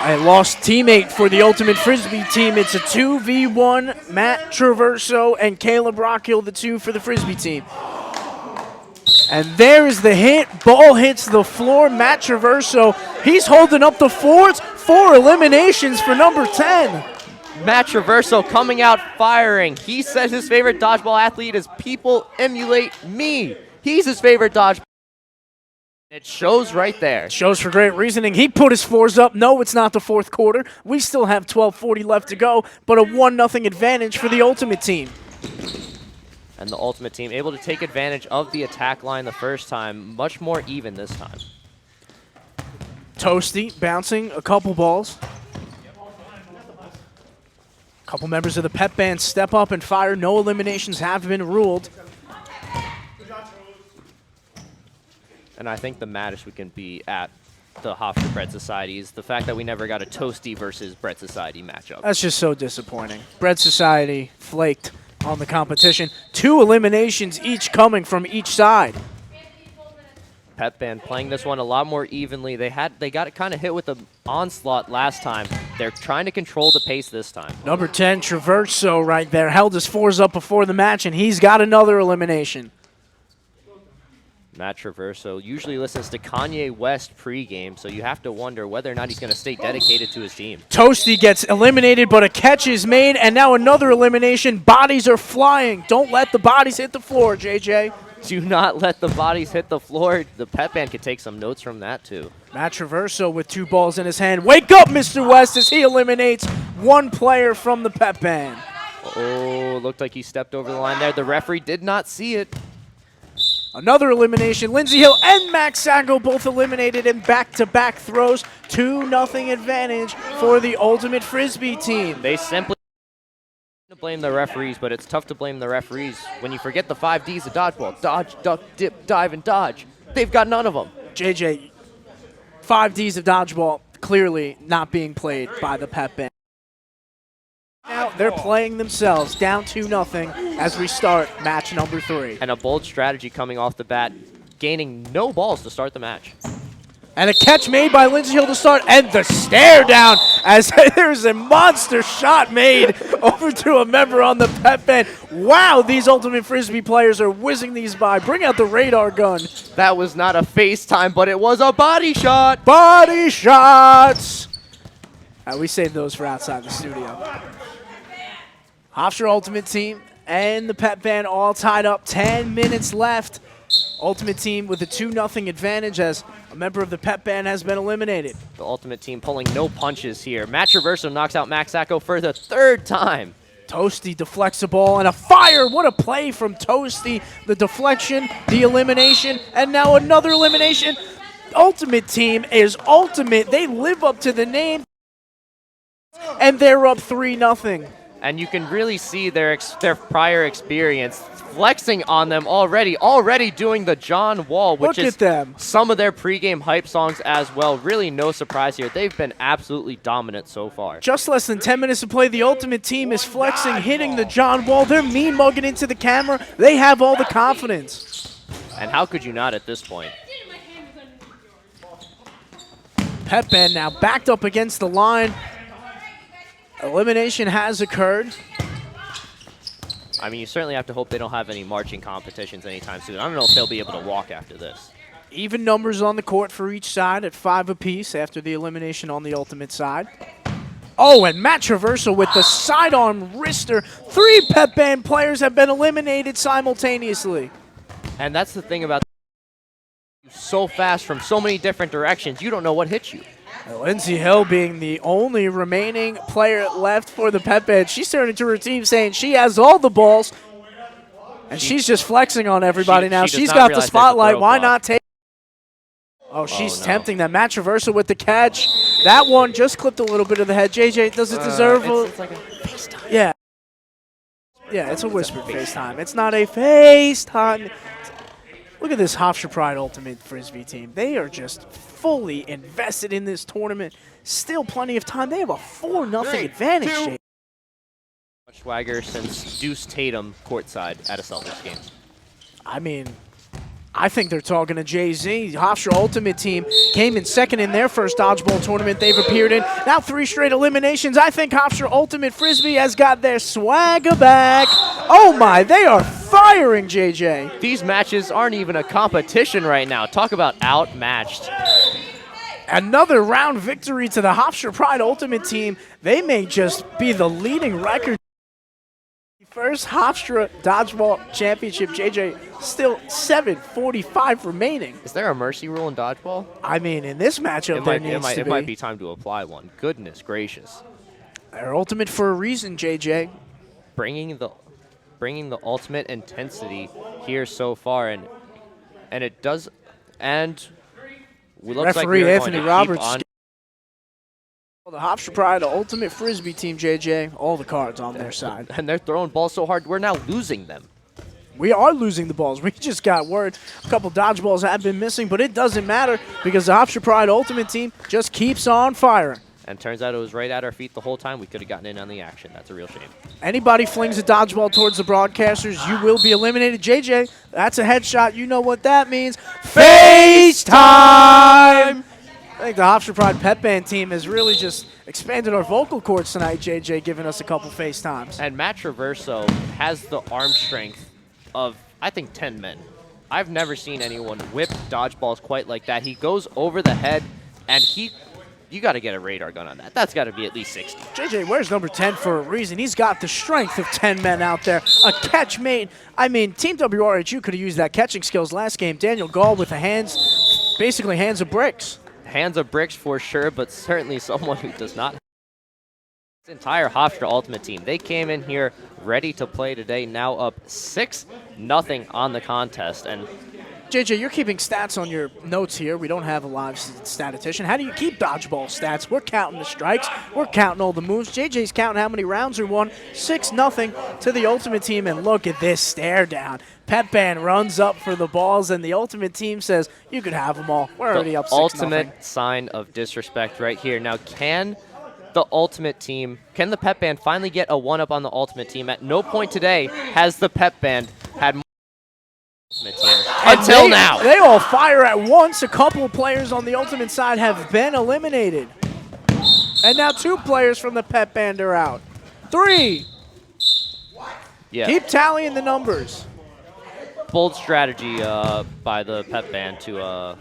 a lost teammate for the Ultimate Frisbee team. It's a 2v1, Matt Traverso and Caleb Rockhill, the 2 for the Frisbee team. And there's the hit. Ball hits the floor. Matt Traverso, he's holding up the forts. 4 eliminations for number 10. Matt Traverso coming out firing. He says his favorite dodgeball athlete is people emulate me. He's his favorite dodgeball. It shows right there. It shows for great reasoning. He put his 4s up. No, it's not the 4th quarter. We still have 12:40 left to go, but a 1-0 advantage for the Ultimate team. And the Ultimate team able to take advantage of the attack line the first time. Much more even this time. Toasty bouncing a couple balls. A couple members of the Pep Band step up and fire. No eliminations have been ruled. And I think the maddest we can be at the Hofstra Bread Society is the fact that we never got a Toasty versus Bread Society matchup. That's just so disappointing. Bread Society flaked on the competition. 2 eliminations each coming from each side. Pep Band playing this one a lot more evenly. They got kind of hit with the onslaught last time. They're trying to control the pace this time. Number 10, Traverso right there. Held his 4s up before the match, and he's got another elimination. Matt Traverso usually listens to Kanye West pregame, so you have to wonder whether or not he's going to stay dedicated to his team. Toasty gets eliminated, but a catch is made, and now another elimination. Bodies are flying. Don't let the bodies hit the floor, JJ. Do not let the bodies hit the floor. The Pep Band could take some notes from that, too. Matt Traverso with 2 balls in his hand. Wake up, Mr. West, as he eliminates 1 player from the Pep Band. Oh, looked like he stepped over the line there. The referee did not see it. Another elimination. Lindsey Hill and Max Sacco both eliminated in back-to-back throws. 2-0 advantage for the Ultimate Frisbee team. They simply to blame the referees, but it's tough to blame the referees when you forget the 5 Ds of dodgeball. Dodge, duck, dip, dive, and dodge. They've got none of them. JJ, 5 Ds of dodgeball clearly not being played by the Pep Band. Now they're playing themselves down 2-0 as we start match number 3. And a bold strategy coming off the bat, gaining no balls to start the match. And a catch made by Lindsey Hill to start, and the stare down as there's a monster shot made over to a member on the Pep Band. Wow, these Ultimate Frisbee players are whizzing these by. Bring out the radar gun. That was not a FaceTime, but it was a body shot. Body shots. We saved those for outside the studio. Hofstra Ultimate Team and the Pep Band all tied up. 10 minutes left. Ultimate Team with a 2-0 advantage as a member of the Pep Band has been eliminated. The Ultimate Team pulling no punches here. Matt Traverso knocks out Max Sacco for the 3rd time. Toasty deflects a ball and a fire. What a play from Toasty. The deflection, the elimination, and now another elimination. Ultimate Team is ultimate. They live up to the name, and they're up 3-0. And you can really see their prior experience flexing on them already doing the John Wall, which Look is at them. Some of their pregame hype songs as well. Really no surprise here. They've been absolutely dominant so far. Just less than 10 minutes to play. The Ultimate Team is flexing, hitting the John Wall. They're mean mugging into the camera. They have all the confidence. And how could you not at this point? Pep Band now backed up against the line. Elimination has occurred. I mean, you certainly have to hope they don't have any marching competitions anytime soon. I don't know if they'll be able to walk after this. Even numbers on the court for each side at 5 apiece after the elimination on the Ultimate side. Oh, and Matt Traverso with the sidearm wrister. 3 Pep Band players have been eliminated simultaneously. And that's the thing about so fast from so many different directions, you don't know what hits you. Lindsey Hill being the only remaining player left for the Pep Band. She's turning to her team saying she has all the balls. And she's just flexing on everybody now. She's got the spotlight. Why not take? Oh, she's tempting that. Matt Traverso with the catch. That one just clipped a little bit of the head. JJ, does it deserve it's like a FaceTime. Yeah. Yeah, it's a whispered FaceTime. It's not a FaceTime. Look at this Hofstra Pride Ultimate Frisbee team. They are just fully invested in this tournament. Still plenty of time. They have a 4-0 advantage, Jay. Much swagger since Deuce Tatum courtside at a Celtics game. I mean, I think they're talking to Jay-Z. Hofstra Ultimate Team came in second in their first dodgeball tournament they've appeared in. Now 3 straight eliminations. I think Hofstra Ultimate Frisbee has got their swagger back. Oh my, they are firing, JJ. These matches aren't even a competition right now. Talk about outmatched. Another round victory to the Hofstra Pride Ultimate Team. They may just be the leading record. First Hofstra Dodgeball Championship, JJ, still 7:45 remaining. Is there a mercy rule in dodgeball? I mean, in this matchup, It might be time to apply one. Goodness gracious. They're ultimate for a reason, JJ. Bringing the ultimate intensity here so far, and it does, and we look like Referee we're Anthony going to Roberts. keep on. The Hofstra Pride Ultimate Frisbee team, JJ, all the cards on their side. And they're throwing balls so hard, we're now losing them. We are losing the balls. We just got word a couple dodgeballs have been missing, but it doesn't matter because the Hofstra Pride Ultimate Team just keeps on firing. And turns out it was right at our feet the whole time. We could have gotten in on the action. That's a real shame. Anybody flings a dodgeball towards the broadcasters, you will be eliminated. JJ, that's a headshot. You know what that means. FaceTime! I think the Hofstra Pride Pep Band team has really just expanded our vocal cords tonight, JJ, giving us a couple FaceTimes. And Matt Traverso has the arm strength of, I think, 10 men. I've never seen anyone whip dodgeballs quite like that. He goes over the head, and you got to get a radar gun on that. That's got to be at least 60. JJ wears number 10 for a reason. He's got the strength of 10 men out there. A catch made. I mean, Team WRHU could have used that catching skills last game. Daniel Gall with the hands, basically hands of bricks. Hands of bricks for sure, but certainly someone who does not. This entire Hofstra Ultimate Team, they came in here ready to play today, now up 6-0 on the contest. And JJ, you're keeping stats on your notes here. We don't have a live statistician. How do you keep dodgeball stats? We're counting the strikes. We're counting all the moves. JJ's counting how many rounds are won. 6-0 to the Ultimate Team, and look at this stare down. Pep Band runs up for the balls, and the Ultimate Team says, you could have them all. We're already up 6-0. Ultimate sign of disrespect right here. Now, can the Ultimate Team, can the Pep Band finally get a one-up on the Ultimate Team? At no point today has the Pep Band had more Ultimate Team until now. They all fire at once. A couple of players on the Ultimate side have been eliminated. And now 2 players from the Pep Band are out. 3. Yeah. Keep tallying the numbers. Bold strategy by the Pep Band to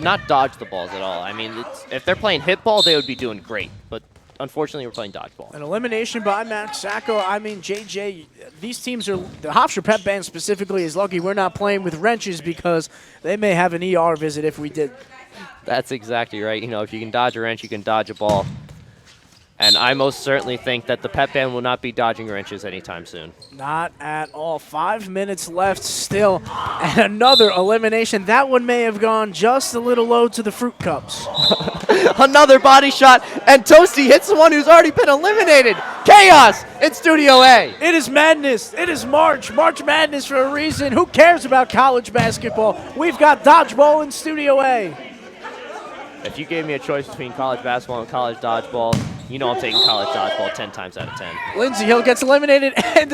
not dodge the balls at all. I mean, if they're playing hit ball, they would be doing great. But unfortunately, we're playing dodgeball. An elimination by Max Sacco. I mean, JJ, these teams are, the Hofstra Pep Band specifically is lucky we're not playing with wrenches because they may have an ER visit if we did. That's exactly right. You know, if you can dodge a wrench, you can dodge a ball. And I most certainly think that the Pep Band will not be dodging wrenches anytime soon. Not at all. 5 minutes left still. And another elimination. That one may have gone just a little low to the fruit cups. Another body shot, and Toasty hits the one who's already been eliminated. Chaos in Studio A. It is madness. It is March Madness for a reason. Who cares about college basketball? We've got dodgeball in Studio A. If you gave me a choice between college basketball and college dodgeball, you know I'm taking college dodgeball 10 times out of 10. Lindsey Hill gets eliminated, and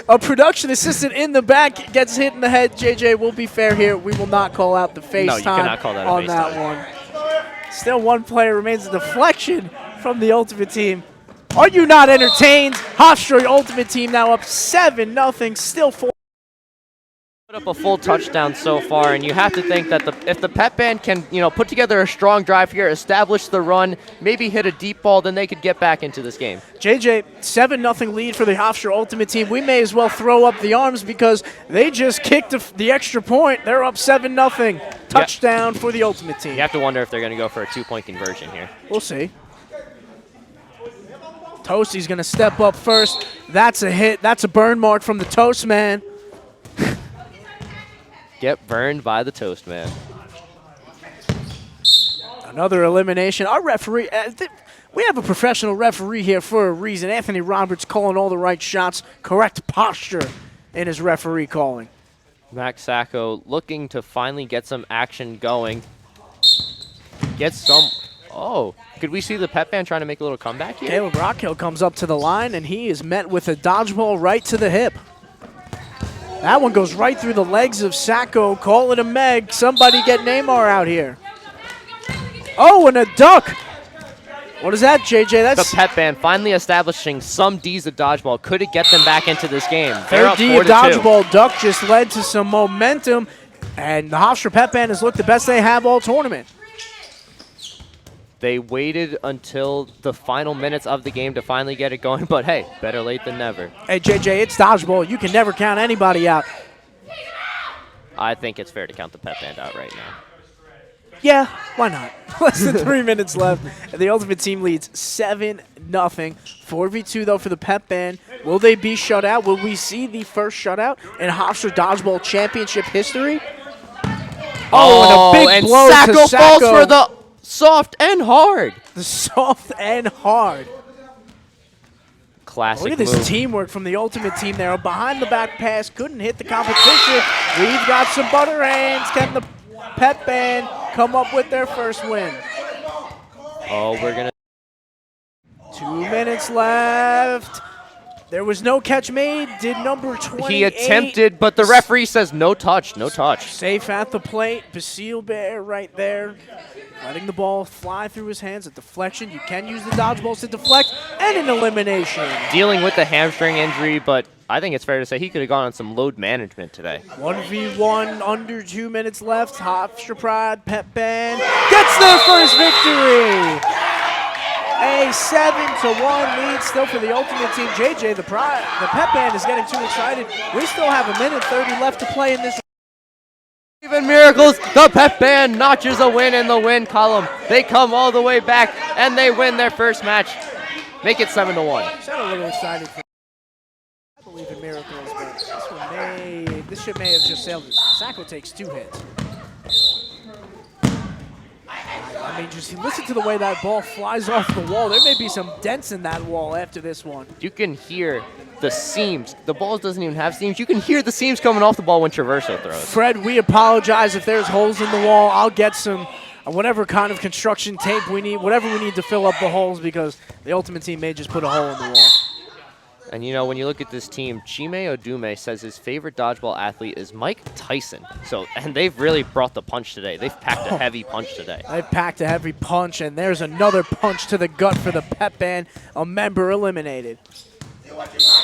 a production assistant in the back gets hit in the head. JJ, we'll be fair here. We will not call out the FaceTime No, you cannot call that on a that one. Still one player remains. A deflection from the Ultimate Team. Are you not entertained? Hofstra Ultimate Team now up 7-0, still 4. Put up a full touchdown so far, and you have to think that if the Pep Band can, put together a strong drive here, establish the run, maybe hit a deep ball, then they could get back into this game. JJ, 7-0 lead for the Hofstra Ultimate Team. We may as well throw up the arms because they just kicked the extra point. They're up 7-0. Touchdown for the Ultimate Team. You have to wonder if they're going to go for a 2-point conversion here. We'll see. Toasty's going to step up first. That's a hit. That's a burn mark from the Toast Man. Get burned by the Toast Man. Another elimination. Our referee, we have a professional referee here for a reason. Anthony Roberts calling all the right shots, correct posture in his referee calling. Max Sacco looking to finally get some action going. Get some... Oh, could we see the Pep Band trying to make a little comeback here? Caleb Rockhill comes up to the line, and he is met with a dodgeball right to the hip. That one goes right through the legs of Sacco. Call it a Meg. Somebody get Neymar out here. Oh, and a duck. What is that, JJ? That's the Pep Band finally establishing some D's of dodgeball. Could it get them back into this game? Third D of dodgeball. Duck just led to some momentum, and the Hofstra Pep Band has looked the best they have all tournament. They waited until the final minutes of the game to finally get it going, but hey, better late than never. Hey, JJ, it's dodgeball. You can never count anybody out. I think it's fair to count the Pep Band out right now. Yeah, why not? Less than 3 minutes left, and the Ultimate Team leads 7-0. 4v2, though, for the Pep Band. Will they be shut out? Will we see the first shutout in Hofstra Dodgeball Championship history? Oh, and a big blow Sacco to Sacco. Falls for the soft and hard. The soft and hard. classic Look at this move. teamwork from the Ultimate Team there. A behind-the-back pass, couldn't hit the competition. We've got some butter hands. Can the Pep Band come up with their first win? Oh, we're going to... 2 minutes left. There was no catch made. Did number 28. He attempted, but the referee says no touch, no touch. Safe at the plate. Basile Bear right there. Letting the ball fly through his hands. A deflection. You can use the dodgeballs to deflect. And an elimination. Dealing with the hamstring injury, but I think it's fair to say he could have gone on some load management today. 1v1, under 2 minutes left. Hofstra Pride, Pep Band gets their first victory. A 7-1 lead still for the Ultimate Team. JJ, the Pep Band is getting too excited. We still have a minute 30 left to play in this. Even miracles, the Pep Band notches a win in the win column. They come all the way back, and they win their first match. Make it 7-1. Sound a little excited. I believe in miracles, but this ship may have just sailed. Sacco takes 2 hits. I mean, just listen to the way that ball flies off the wall. There may be some dents in that wall after this one. You can hear the seams. The ball doesn't even have seams. You can hear the seams coming off the ball when Traverso throws. Fred, we apologize if there's holes in the wall. I'll get some whatever kind of construction tape we need, whatever we need to fill up the holes, because the Ultimate Team may just put a hole in the wall. And, you know, when you look at this team, Chime Odume says his favorite dodgeball athlete is Mike Tyson. And they've really brought the punch today. They've packed a heavy punch today. They've packed a heavy punch, and there's another punch to the gut for the Pep Band. A member eliminated.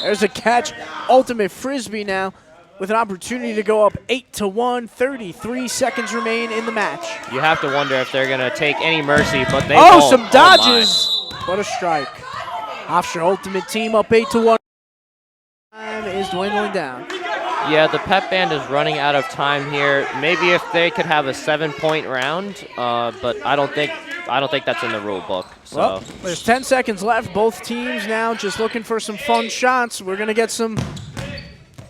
There's a catch. Ultimate Frisbee now with an opportunity to go up 8-1. 33 seconds remain in the match. You have to wonder if they're going to take any mercy, but they Oh, won't. some dodges. What a strike. Hofstra Ultimate Team up 8-1. Time is dwindling down. Yeah, the Pep Band is running out of time here. Maybe if they could have a 7-point round, but I don't think that's in the rule book. So. Well, there's 10 seconds left. Both teams now just looking for some fun shots. We're going to get some.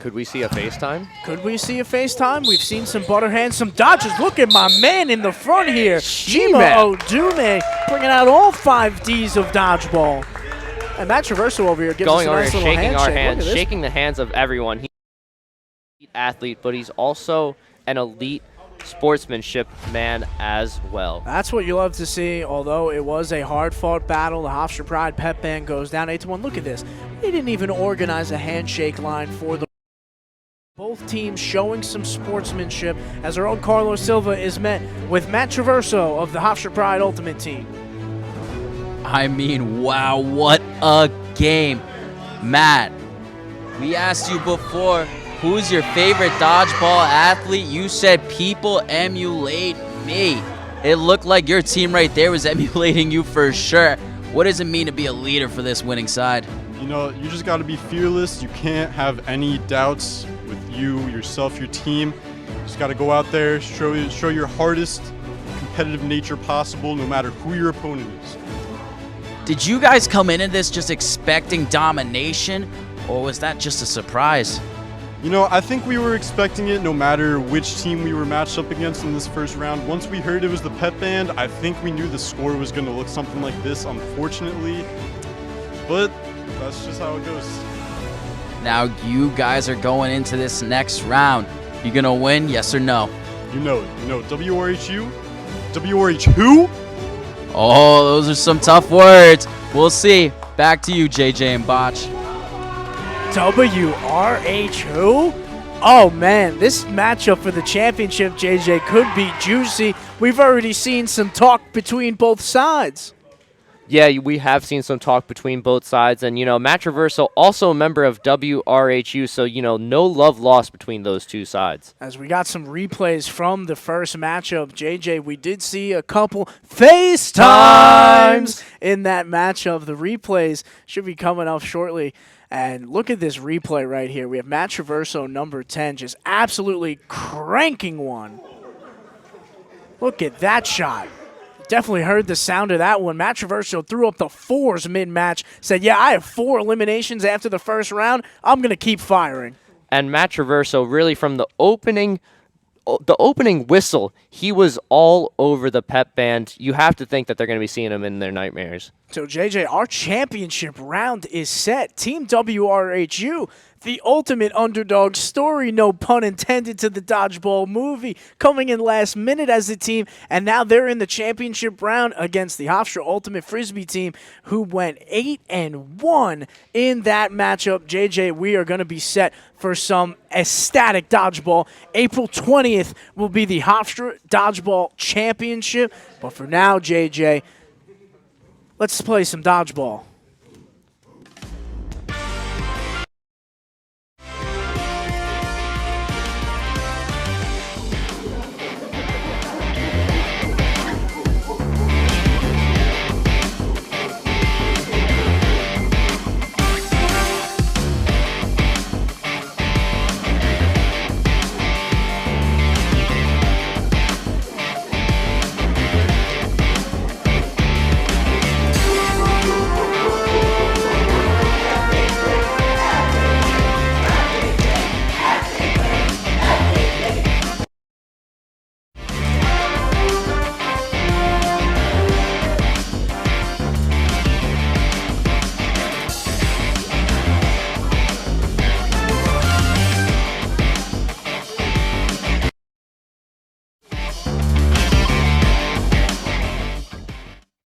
Could we see a FaceTime? Could we see a FaceTime? We've seen some butter hands, some dodges. Look at my man in the front here. Chime Odume bringing out all 5 Ds of dodgeball. And Matt Traverso over here gives us a nice little shaking handshake. our hands, Look at shaking the hands of everyone. He's an elite athlete, but he's also an elite sportsmanship man as well. That's what you love to see. Although it was a hard-fought battle, the Hofstra Pride Pep Band goes down 8-1. Look at this. They didn't even organize a handshake line for the. Both teams showing some sportsmanship as our own Carlos Silva is met with Matt Traverso of the Hofstra Pride Ultimate Team. I mean, wow, what a game. Matt, we asked you before, who's your favorite dodgeball athlete? You said people emulate me. It looked like your team right there was emulating you for sure. What does it mean to be a leader for this winning side? You know, you just got to be fearless. You can't have any doubts with you, yourself, your team. You just got to go out there, show your hardest competitive nature possible, no matter who your opponent is. Did you guys come into this just expecting domination, or was that just a surprise? You know, I think we were expecting it no matter which team we were matched up against in this first round. Once we heard it was the Pep Band, I think we knew the score was going to look something like this, unfortunately. But that's just how it goes. Now you guys are going into this next round. You going to win, yes or no? You know it. You know, WRHU? WRHU? Oh, those are some tough words. We'll see. Back to you, JJ and Botch. WRHU? Oh man, this matchup for the championship, JJ, could be juicy. We've already seen some talk between both sides. Yeah, we have seen some talk between both sides. And, you know, Matt Traverso, also a member of WRHU, so, you know, no love lost between those two sides. As we got some replays from the first matchup, JJ, we did see a couple FaceTimes in that matchup. The replays should be coming up shortly. And look at this replay right here. We have Matt Traverso, number 10, just absolutely cranking one. Look at that shot. Definitely heard the sound of that one. Matt Traverso threw up the 4s mid-match, said, yeah, I have 4 eliminations after the first round. I'm going to keep firing. And Matt Traverso, really from the opening the opening whistle, he was all over the pep band. You have to think that they're going to be seeing him in their nightmares. So, JJ, our championship round is set. Team WRHU, the ultimate underdog story, no pun intended, to the Dodgeball movie, coming in last minute as a team, and now they're in the championship round against the Hofstra Ultimate Frisbee team, who went 8-1 in that matchup. JJ, we are going to be set for some ecstatic dodgeball. April 20th will be the Hofstra Dodgeball Championship, but for now, JJ, let's play some dodgeball.